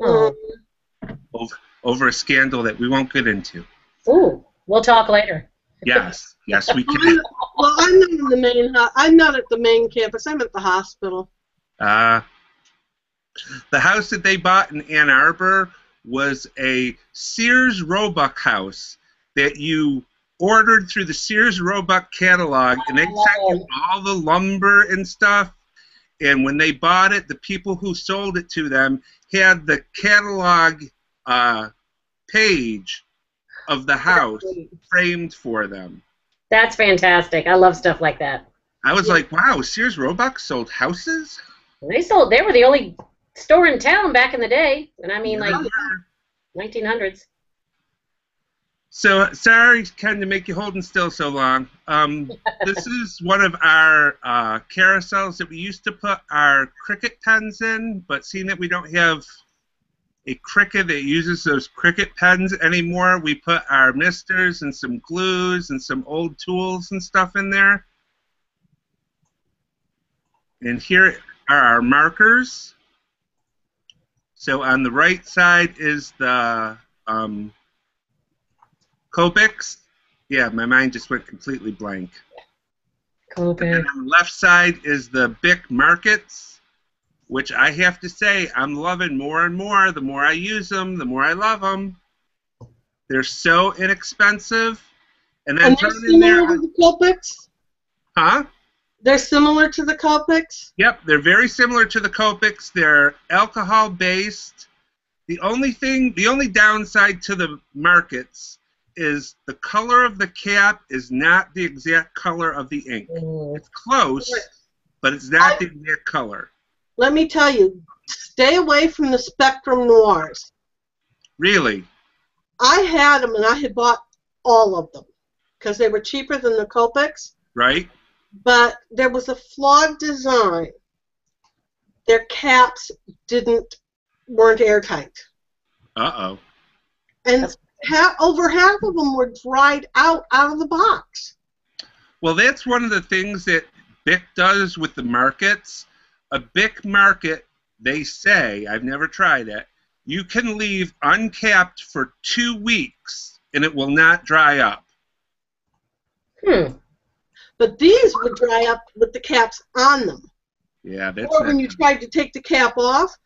Oh. over a scandal that we won't get into. Ooh, we'll talk later. Yes, yes, we can. Well, I'm not in the main. I'm not at the main campus. I'm at the hospital. The house that they bought in Ann Arbor was a Sears Roebuck house that you ordered through the Sears Roebuck catalog, and they sent you all the lumber and stuff. And when they bought it, the people who sold it to them had the catalog page of the house framed for them. That's fantastic. I love stuff like that. I was like, wow, Sears Roebuck sold houses? They were the only store in town back in the day, and I mean like 1900s. So sorry, Ken, to make you holding still so long. This is one of our carousels that we used to put our Cricut pens in, but seeing that we don't have a Cricut that uses those Cricut pens anymore, we put our misters and some glues and some old tools and stuff in there. And here are our markers. So on the right side is the Copics. Yeah, my mind just went completely blank. Copic. And on the left side is the Bic Markets, which I have to say I'm loving more and more. The more I use them, the more I love them. They're so inexpensive. And then they're thrown in there. similar to the Copics? Huh? They're similar to the Copics? Yep, they're very similar to the Copics. They're alcohol-based. The only downside to the Markets is the color of the cap is not the exact color of the ink. It's close, but it's not the exact color. Let me tell you, stay away from the Spectrum Noirs. Really? I had them, and I had bought all of them because they were cheaper than the Copics. Right? But there was a flawed design. Their caps weren't airtight. Uh-oh. And over half of them were dried out of the box. Well, that's one of the things that Bic does with the Markets. A Bic Market, they say, I've never tried it, you can leave uncapped for 2 weeks and it will not dry up. But these would dry up with the caps on them. Yeah, that's or when you tried to take the cap off,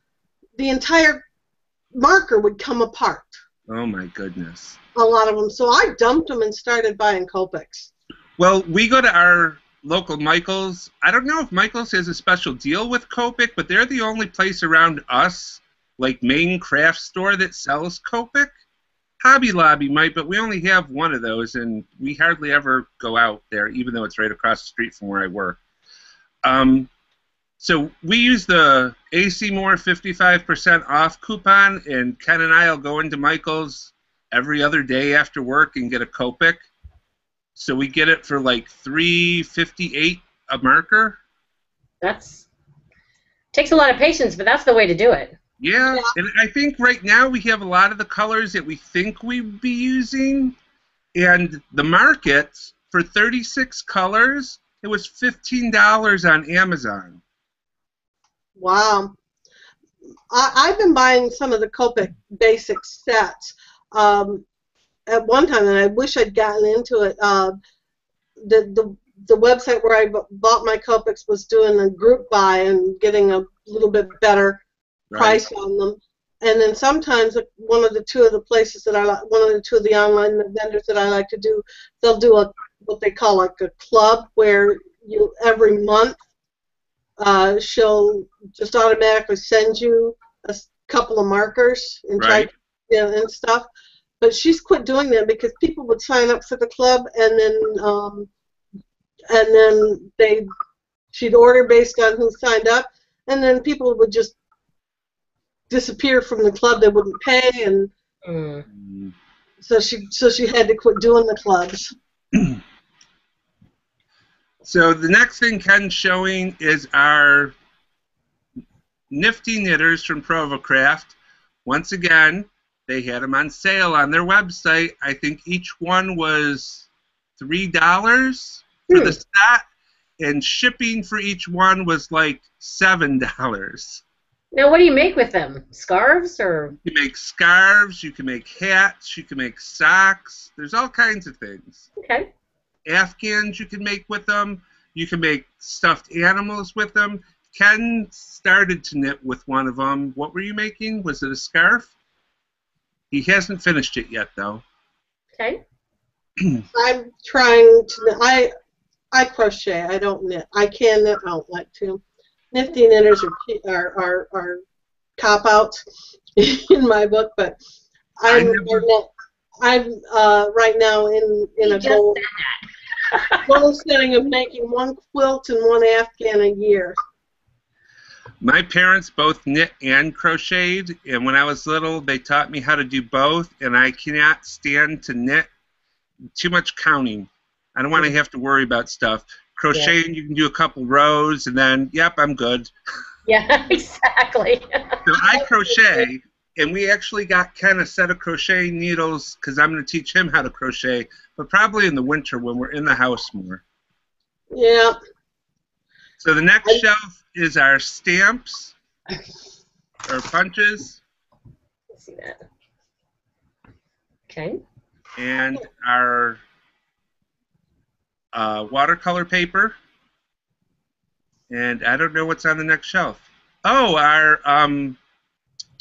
the entire marker would come apart. Oh my goodness. A lot of them. So I dumped them and started buying Copics. Well, we go to our local Michael's. I don't know if Michael's has a special deal with Copic, but they're the only place around us, like main craft store, that sells Copic. Hobby Lobby might, but we only have one of those, and we hardly ever go out there, even though it's right across the street from where I work. So we use the AC More 55% off coupon, and Ken and I will go into Michael's every other day after work and get a Copic. So we get it for like $3.58 a marker. Takes a lot of patience, but that's the way to do it. Yeah, and I think right now we have a lot of the colors that we think we'd be using, and the Markets for 36 colors, it was $15 on Amazon. Wow. I've been buying some of the Copic basic sets at one time, and I wish I'd gotten into it. The website where I bought my Copics was doing a group buy and getting a little bit better price on them. And then sometimes one of the two of the online vendors that I like to do, they'll do what they call like a club where you every month she'll just automatically send you a couple of markers and and stuff. But she's quit doing that because people would sign up for the club, and then she'd order based on who signed up, and then people would just disappear from the club. They wouldn't pay, and so she had to quit doing the clubs. So the next thing Ken's showing is our Nifty knitters from Provocraft. Once again, they had them on sale on their website. I think each one was $3 for the set, and shipping for each one was like $7. Now, what do you make with them? Scarves or? You can make scarves, you can make hats, you can make socks. There's all kinds of things. Okay. Afghans you can make with them. You can make stuffed animals with them. Ken started to knit with one of them. What were you making? Was it a scarf? He hasn't finished it yet, though. Okay. I'm trying to. I crochet. I don't knit. I can knit. I don't like to. Nifty knitters are cop outs in my book, but I'm right now in a goal setting of making one quilt and one Afghan a year. My parents both knit and crocheted, and when I was little, they taught me how to do both, and I cannot stand to knit. Too much counting. I don't want to have to worry about stuff. Crocheting, you can do a couple rows, and then, yep, I'm good. Yeah, exactly. So I crochet, and we actually got Ken a set of crocheting needles because I'm going to teach him how to crochet, but probably in the winter when we're in the house more. Yeah. So the next shelf is our stamps, or punches. Let's see that. Okay. And our watercolor paper. And I don't know what's on the next shelf. Oh, our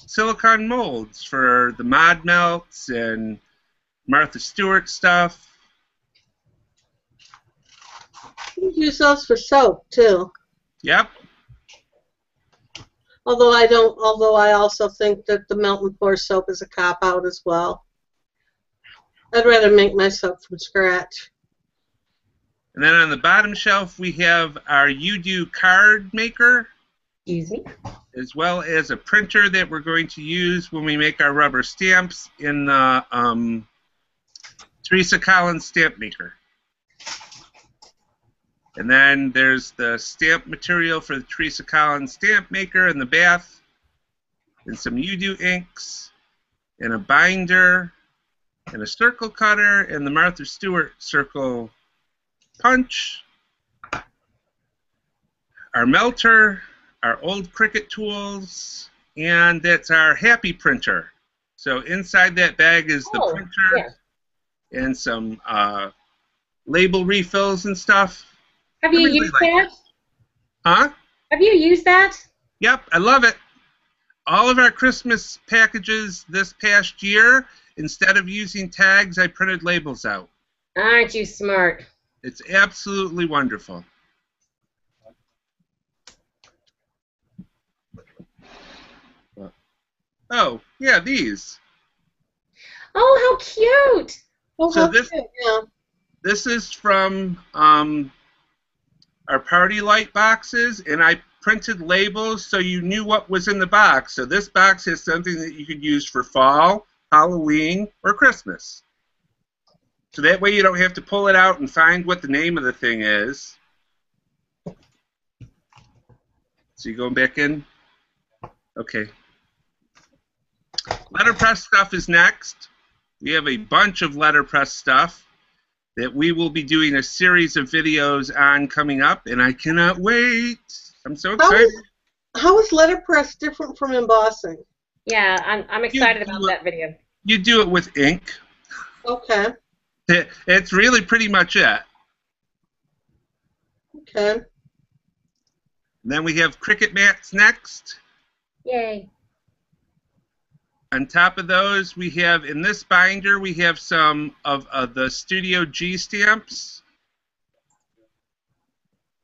silicone molds for the mod melts and Martha Stewart stuff. You can use those for soap too. Yep. Although I also think that the melt and pour soap is a cop out as well. I'd rather make my soap from scratch. And then on the bottom shelf we have our UDO card maker. Excuse me. As well as a printer that we're going to use when we make our rubber stamps in the Teresa Collins stamp maker. And then there's the stamp material for the Teresa Collins stamp maker in the bath, and some UDO inks, and a binder, and a circle cutter, and the Martha Stewart circle punch, our melter, our old Cricut tools, and that's our happy printer. So inside that bag is the printer and some label refills and stuff. Have you used that? Huh? Have you used that? Yep, I love it. All of our Christmas packages this past year, instead of using tags, I printed labels out. Aren't you smart? It's absolutely wonderful. Oh, yeah, these. Oh, how cute! Oh, So this, yeah. this is from our party light boxes, and I printed labels so you knew what was in the box. So this box has something that you could use for fall, Halloween, or Christmas. So that way you don't have to pull it out and find what the name of the thing is. So you going back in? Okay. Letterpress stuff is next. We have a bunch of letterpress stuff that we will be doing a series of videos on coming up, and I cannot wait. I'm so excited. How is letterpress different from embossing? Yeah, I'm excited about that video. You do it with ink. Okay. It's really pretty much it. Okay. And then we have Cricut mats next. Yay. On top of those, we have, in this binder, we have some of the Studio G stamps.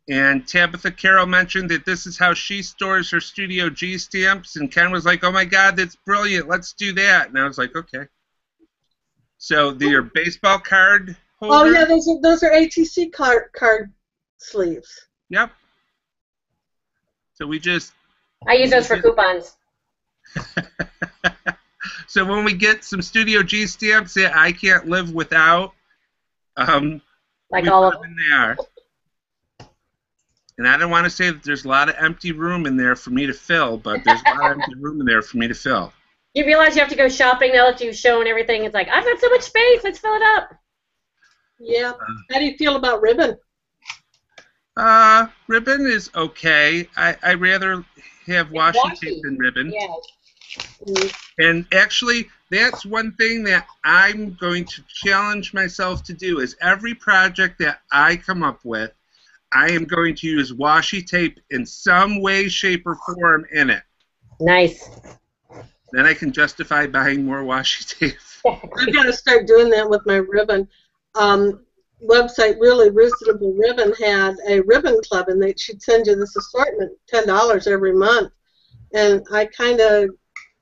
And Tabitha Carroll mentioned that this is how she stores her Studio G stamps. And Ken was like, oh my God, that's brilliant. Let's do that. And I was like, okay. So your baseball card holder. Oh yeah, those are ATC card sleeves. Yep. So we just. I use those for coupons. So when we get some Studio G stamps that I can't live without, like we all put of them in there. And I don't want to say that there's a lot of empty room in there for me to fill, but there's a lot of empty room in there for me to fill. You realize you have to go shopping now that you've shown everything. It's like, I've got so much space. Let's fill it up. Yeah. How do you feel about ribbon? Ribbon is okay. I rather have washi tape than ribbon. Yeah. And actually, that's one thing that I'm going to challenge myself to do is every project that I come up with, I am going to use washi tape in some way, shape, or form in it. Nice. Then I can justify buying more washi tape. I've got to start doing that with my ribbon. Website Really Reasonable Ribbon had a ribbon club, and she'd send you this assortment, $10 every month. And I kind of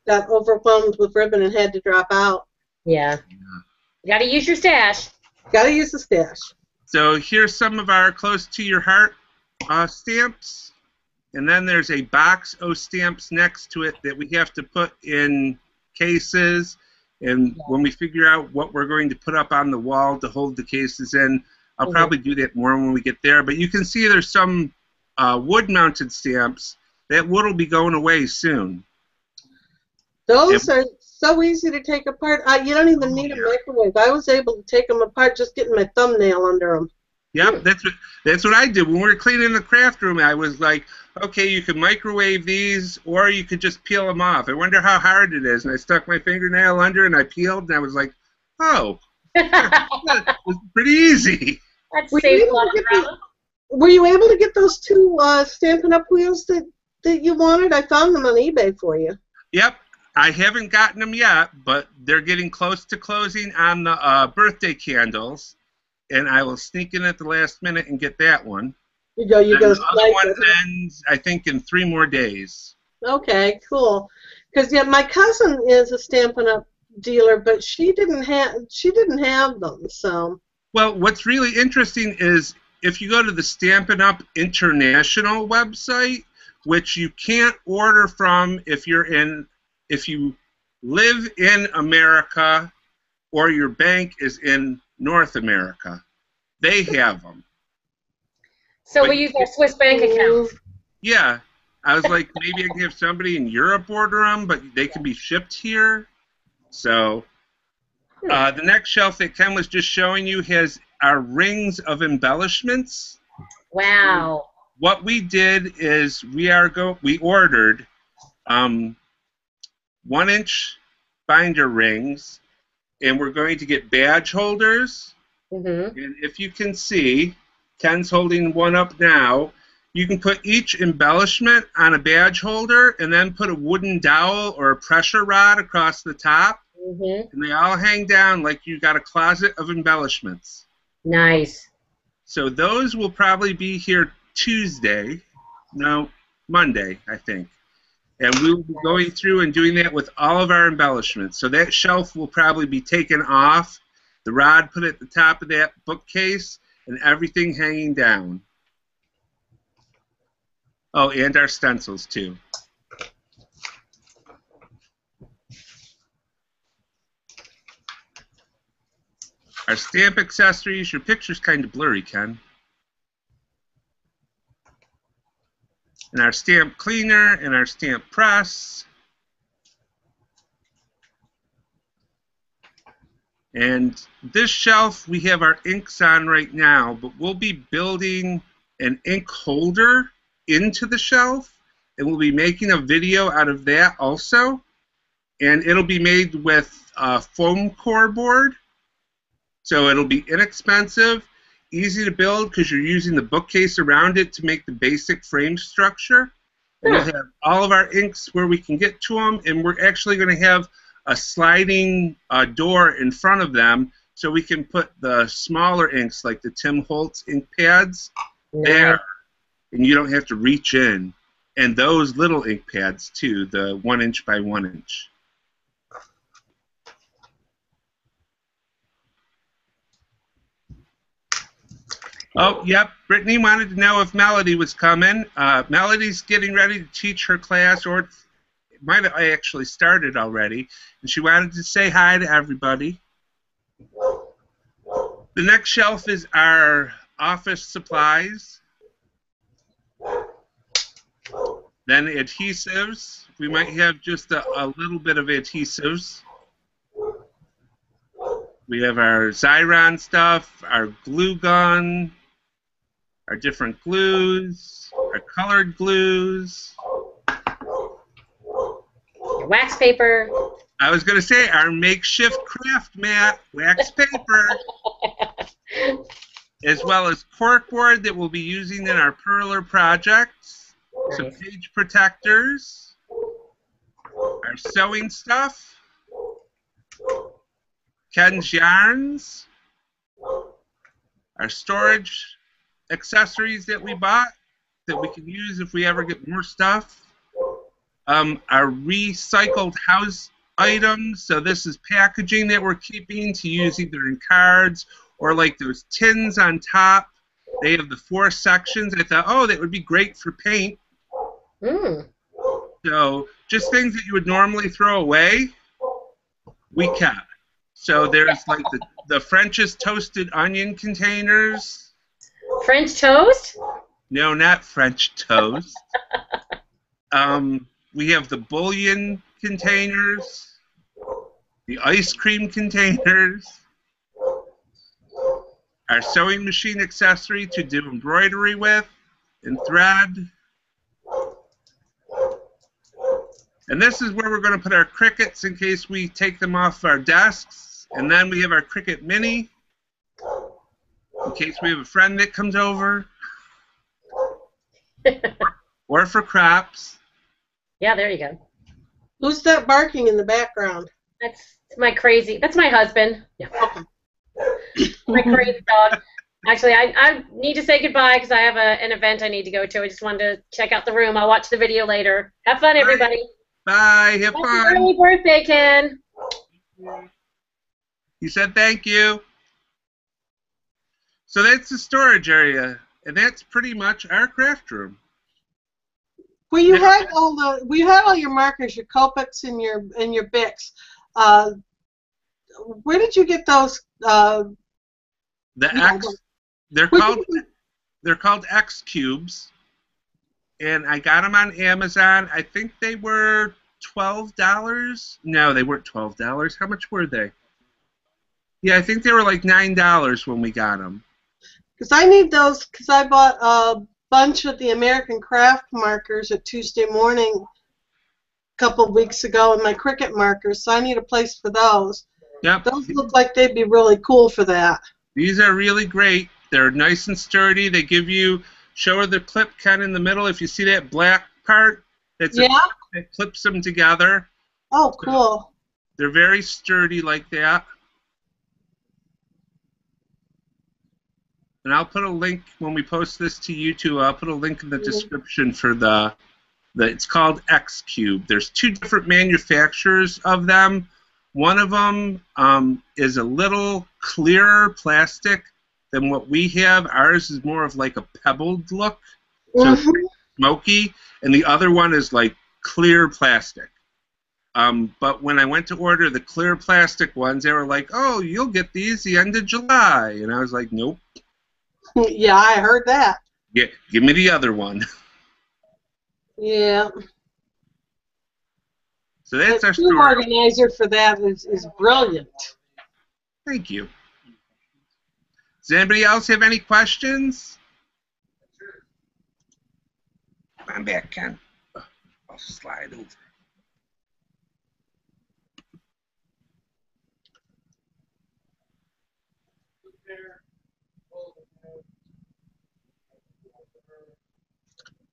got overwhelmed with ribbon and had to drop out. Yeah. You got to use your stash. Got to use the stash. So here's some of our close to your heart stamps. And then there's a box of stamps next to it that we have to put in cases. And when we figure out what we're going to put up on the wall to hold the cases in, I'll probably do that more when we get there. But you can see there's some wood-mounted stamps. That wood will be going away soon. Those are so easy to take apart. You don't even need a microwave. I was able to take them apart just getting my thumbnail under them. Yep, that's what I did. When we were cleaning the craft room, I was like, okay, you could microwave these, or you could just peel them off. I wonder how hard it is. And I stuck my fingernail under, and I peeled, and I was like, oh, that was pretty easy. That saved a lot of drama. Were you able to get those two Stampin' Up! Wheels that you wanted? I found them on eBay for you. Yep. I haven't gotten them yet, but they're getting close to closing on the birthday candles, and I will sneak in at the last minute and get that one. You go. The other one ends, I think, in 3 more days. Okay, cool. Because my cousin is a Stampin' Up! Dealer, but she didn't have them. So. Well, what's really interesting is if you go to the Stampin' Up! International website, which you can't order from if you live in America or your bank is in North America. They have them. So we use our Swiss bank account. Yeah. I was like, maybe I can have somebody in Europe order them, but they can be shipped here. So the next shelf that Ken was just showing you has our rings of embellishments. Wow. What we did is we ordered 1-inch binder rings, and we're going to get badge holders. And if you can see, Ken's holding one up now. You can put each embellishment on a badge holder and then put a wooden dowel or a pressure rod across the top. And they all hang down like you got a closet of embellishments. Nice. So those will probably be here Monday, I think. And we will be going through and doing that with all of our embellishments. So that shelf will probably be taken off, the rod put at the top of that bookcase, and everything hanging down. Oh, and our stencils, too. Our stamp accessories. Your picture's kind of blurry, Ken. And our stamp cleaner and our stamp press. And this shelf, we have our inks on right now, but we'll be building an ink holder into the shelf, and we'll be making a video out of that also. And it'll be made with foam core board, so it'll be inexpensive, easy to build because you're using the bookcase around it to make the basic frame structure. And we'll have all of our inks where we can get to them, and we're actually going to have a sliding door in front of them so we can put the smaller inks like the Tim Holtz ink pads there, and you don't have to reach in. And those little ink pads too, the 1-inch by 1-inch. Oh, yep. Brittany wanted to know if Melody was coming. Melody's getting ready to teach her class, or it might have actually started already, and she wanted to say hi to everybody. The next shelf is our office supplies. Then adhesives. We might have just a little bit of adhesives. We have our Xyron stuff, our glue gun, our different glues, our colored glues. Wax paper. I was going to say our makeshift craft mat, wax paper, as well as corkboard that we'll be using in our Pler projects, some page protectors, our sewing stuff, Ken's yarns, our storage accessories that we bought that we can use if we ever get more stuff, our recycled house items. So this is packaging that we're keeping to use either in cards or like those tins on top. They have the 4 sections. I thought, oh, that would be great for paint. So just things that you would normally throw away, we kept. So there's like the French's toasted onion containers. French toast? No, not French toast. We have the bouillon containers, the ice cream containers, our sewing machine accessory to do embroidery with, and thread. And this is where we're going to put our Cricuts in case we take them off our desks. And then we have our Cricut Mini in case we have a friend that comes over. Or for crops. Yeah, there you go. Who's that barking in the background? That's my husband. Yeah. My crazy dog. Actually, I need to say goodbye because I have an event I need to go to. I just wanted to check out the room. I'll watch the video later. Have fun, everybody. Bye. Have fun. Happy early birthday, Ken. He said thank you. So that's the storage area, and that's pretty much our craft room. Well, you had all your markers, your Copics and your Bics. Where did you get those? They're called X cubes, and I got them on Amazon. I think they were $12. No, they weren't $12. How much were they? Yeah, I think they were like $9 when we got them. Because I need those because I bought a bunch of the American Craft markers at Tuesday morning a couple of weeks ago, and my Cricut markers, so I need a place for those. Yep. Those look like they'd be really cool for that. These are really great. They're nice and sturdy. They give you, show her the clip kind of in the middle. If you see that black part, it clips them together. Oh, cool. So they're very sturdy like that. And I'll put a link when we post this to YouTube. I'll put a link in the description for it's called X Cube. There's 2 different manufacturers of them. One of them is a little clearer plastic than what we have. Ours is more of like a pebbled look, so it's smoky. And the other one is like clear plastic. But when I went to order the clear plastic ones, they were like, "Oh, you'll get these the end of July," and I was like, "Nope." Yeah, I heard that. Yeah, give me the other one. Yeah. So that's our story. The organizer for that is brilliant. Thank you. Does anybody else have any questions? I'm back, Ken. I'll slide over.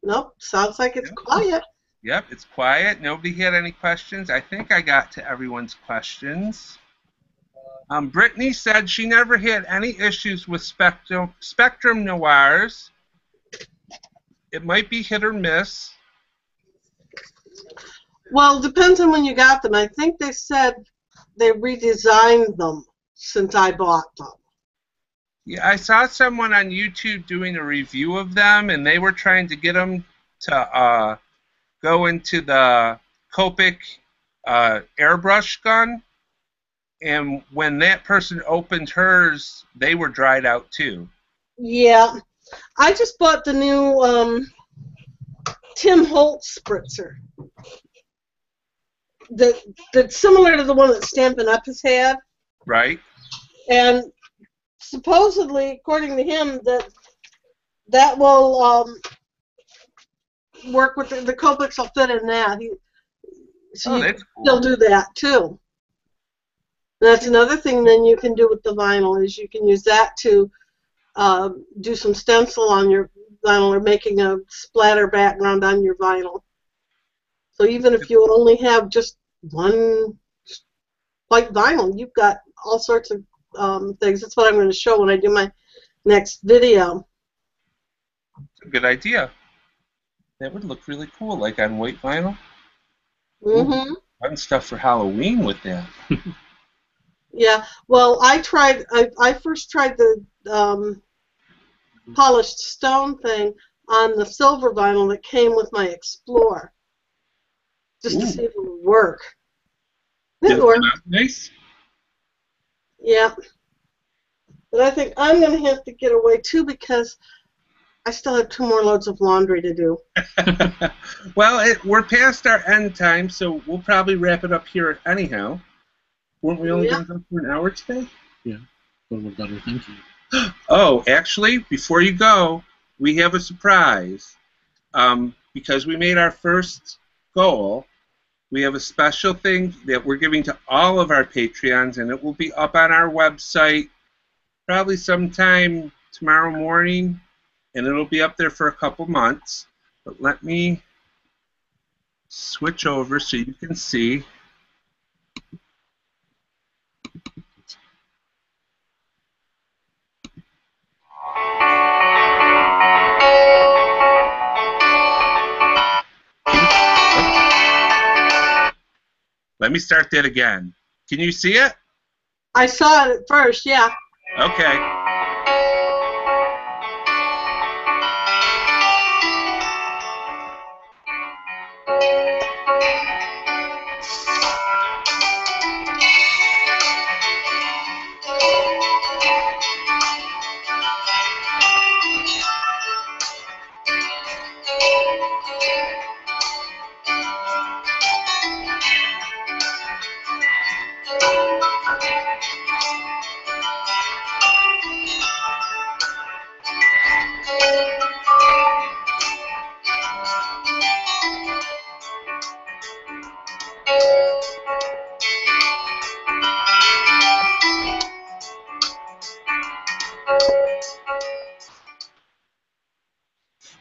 Nope, sounds like it's quiet. Yep, it's quiet. Nobody had any questions. I think I got to everyone's questions. Brittany said she never had any issues with Spectrum Noirs. It might be hit or miss. Well, it depends on when you got them. I think they said they redesigned them since I bought them. Yeah, I saw someone on YouTube doing a review of them, and they were trying to get them to go into the Copic airbrush gun, and when that person opened hers, they were dried out too. Yeah. I just bought the new Tim Holtz spritzer. That's similar to the one that Stampin' Up! Has had. Right. And supposedly, according to him, that will work with the Copics will fit in that. That's cool. He'll do that too. That's another thing then you can do with the vinyl is you can use that to do some stencil on your vinyl or making a splatter background on your vinyl. So even if you only have just one white vinyl, you've got all sorts of things. That's what I'm going to show when I do my next video. It's a good idea. That would look really cool, like on white vinyl. Mm-hmm. Fun stuff for Halloween with that. Yeah. Well, I first tried the polished stone thing on the silver vinyl that came with my Explorer, just to see if it would work. It worked. Nice. Yeah. But I think I'm going to have to get away too because I still have 2 more loads of laundry to do. Well, we're past our end time, so we'll probably wrap it up here anyhow. Weren't we only going to go for an hour today? Yeah. Well, we're better, thank you. Oh, actually, before you go, we have a surprise. Because we made our first goal, we have a special thing that we're giving to all of our Patreons, and it will be up on our website probably sometime tomorrow morning, and it'll be up there for a couple months. But let me switch over so you can see. Let me start that again. Can you see it? I saw it at first, yeah. Okay.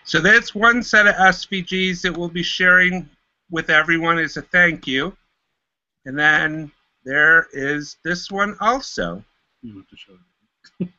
So that's one set of SVGs that we'll be sharing with everyone as a thank you. And then there is this one also. You have to show it.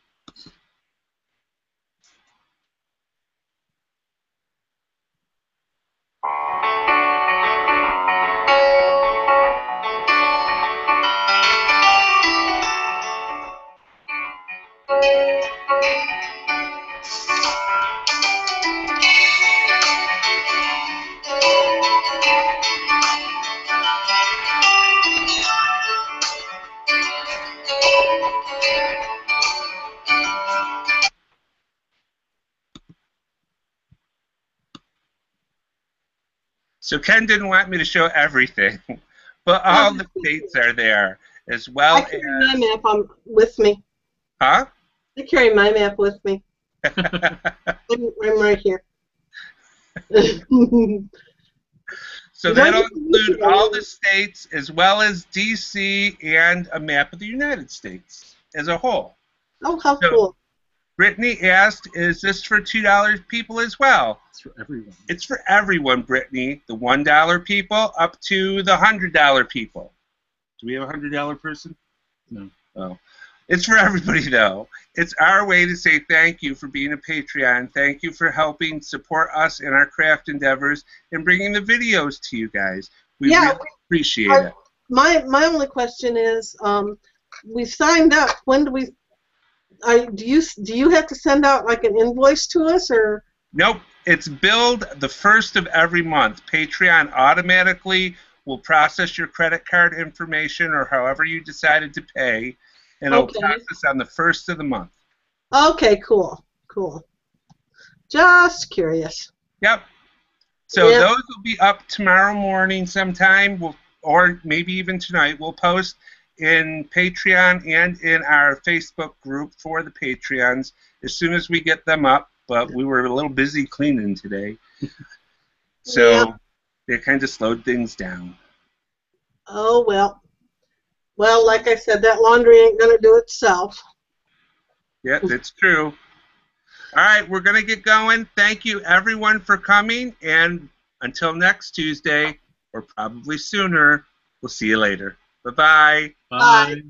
So Ken didn't want me to show everything, but all the dates are there, as well I carry my map with me. Huh? I carry my map with me. I'm right here. So that'll include all the states, as well as D.C. and a map of the United States as a whole. Oh, how cool. Brittany asked, is this for $2 people as well? It's for everyone. It's for everyone, Brittany. The $1 people up to the $100 people. Do we have a $100 person? No. Oh. It's for everybody, though. It's our way to say thank you for being a Patreon. Thank you for helping support us in our craft endeavors and bringing the videos to you guys. We really appreciate it. My only question is, we signed up. When do we do you have to send out like an invoice to us, or? Nope. It's billed the first of every month. Patreon automatically will process your credit card information or however you decided to pay, and it'll process on the first of the month. Okay, cool. Just curious. Yep. So those will be up tomorrow morning sometime, or maybe even tonight. We'll post in Patreon and in our Facebook group for the Patreons as soon as we get them up, but we were a little busy cleaning today. So it kind of slowed things down. Oh, well. Well, like I said, that laundry ain't going to do itself. Yeah, that's true. All right, we're going to get going. Thank you, everyone, for coming. And until next Tuesday, or probably sooner, we'll see you later. Bye-bye. Bye.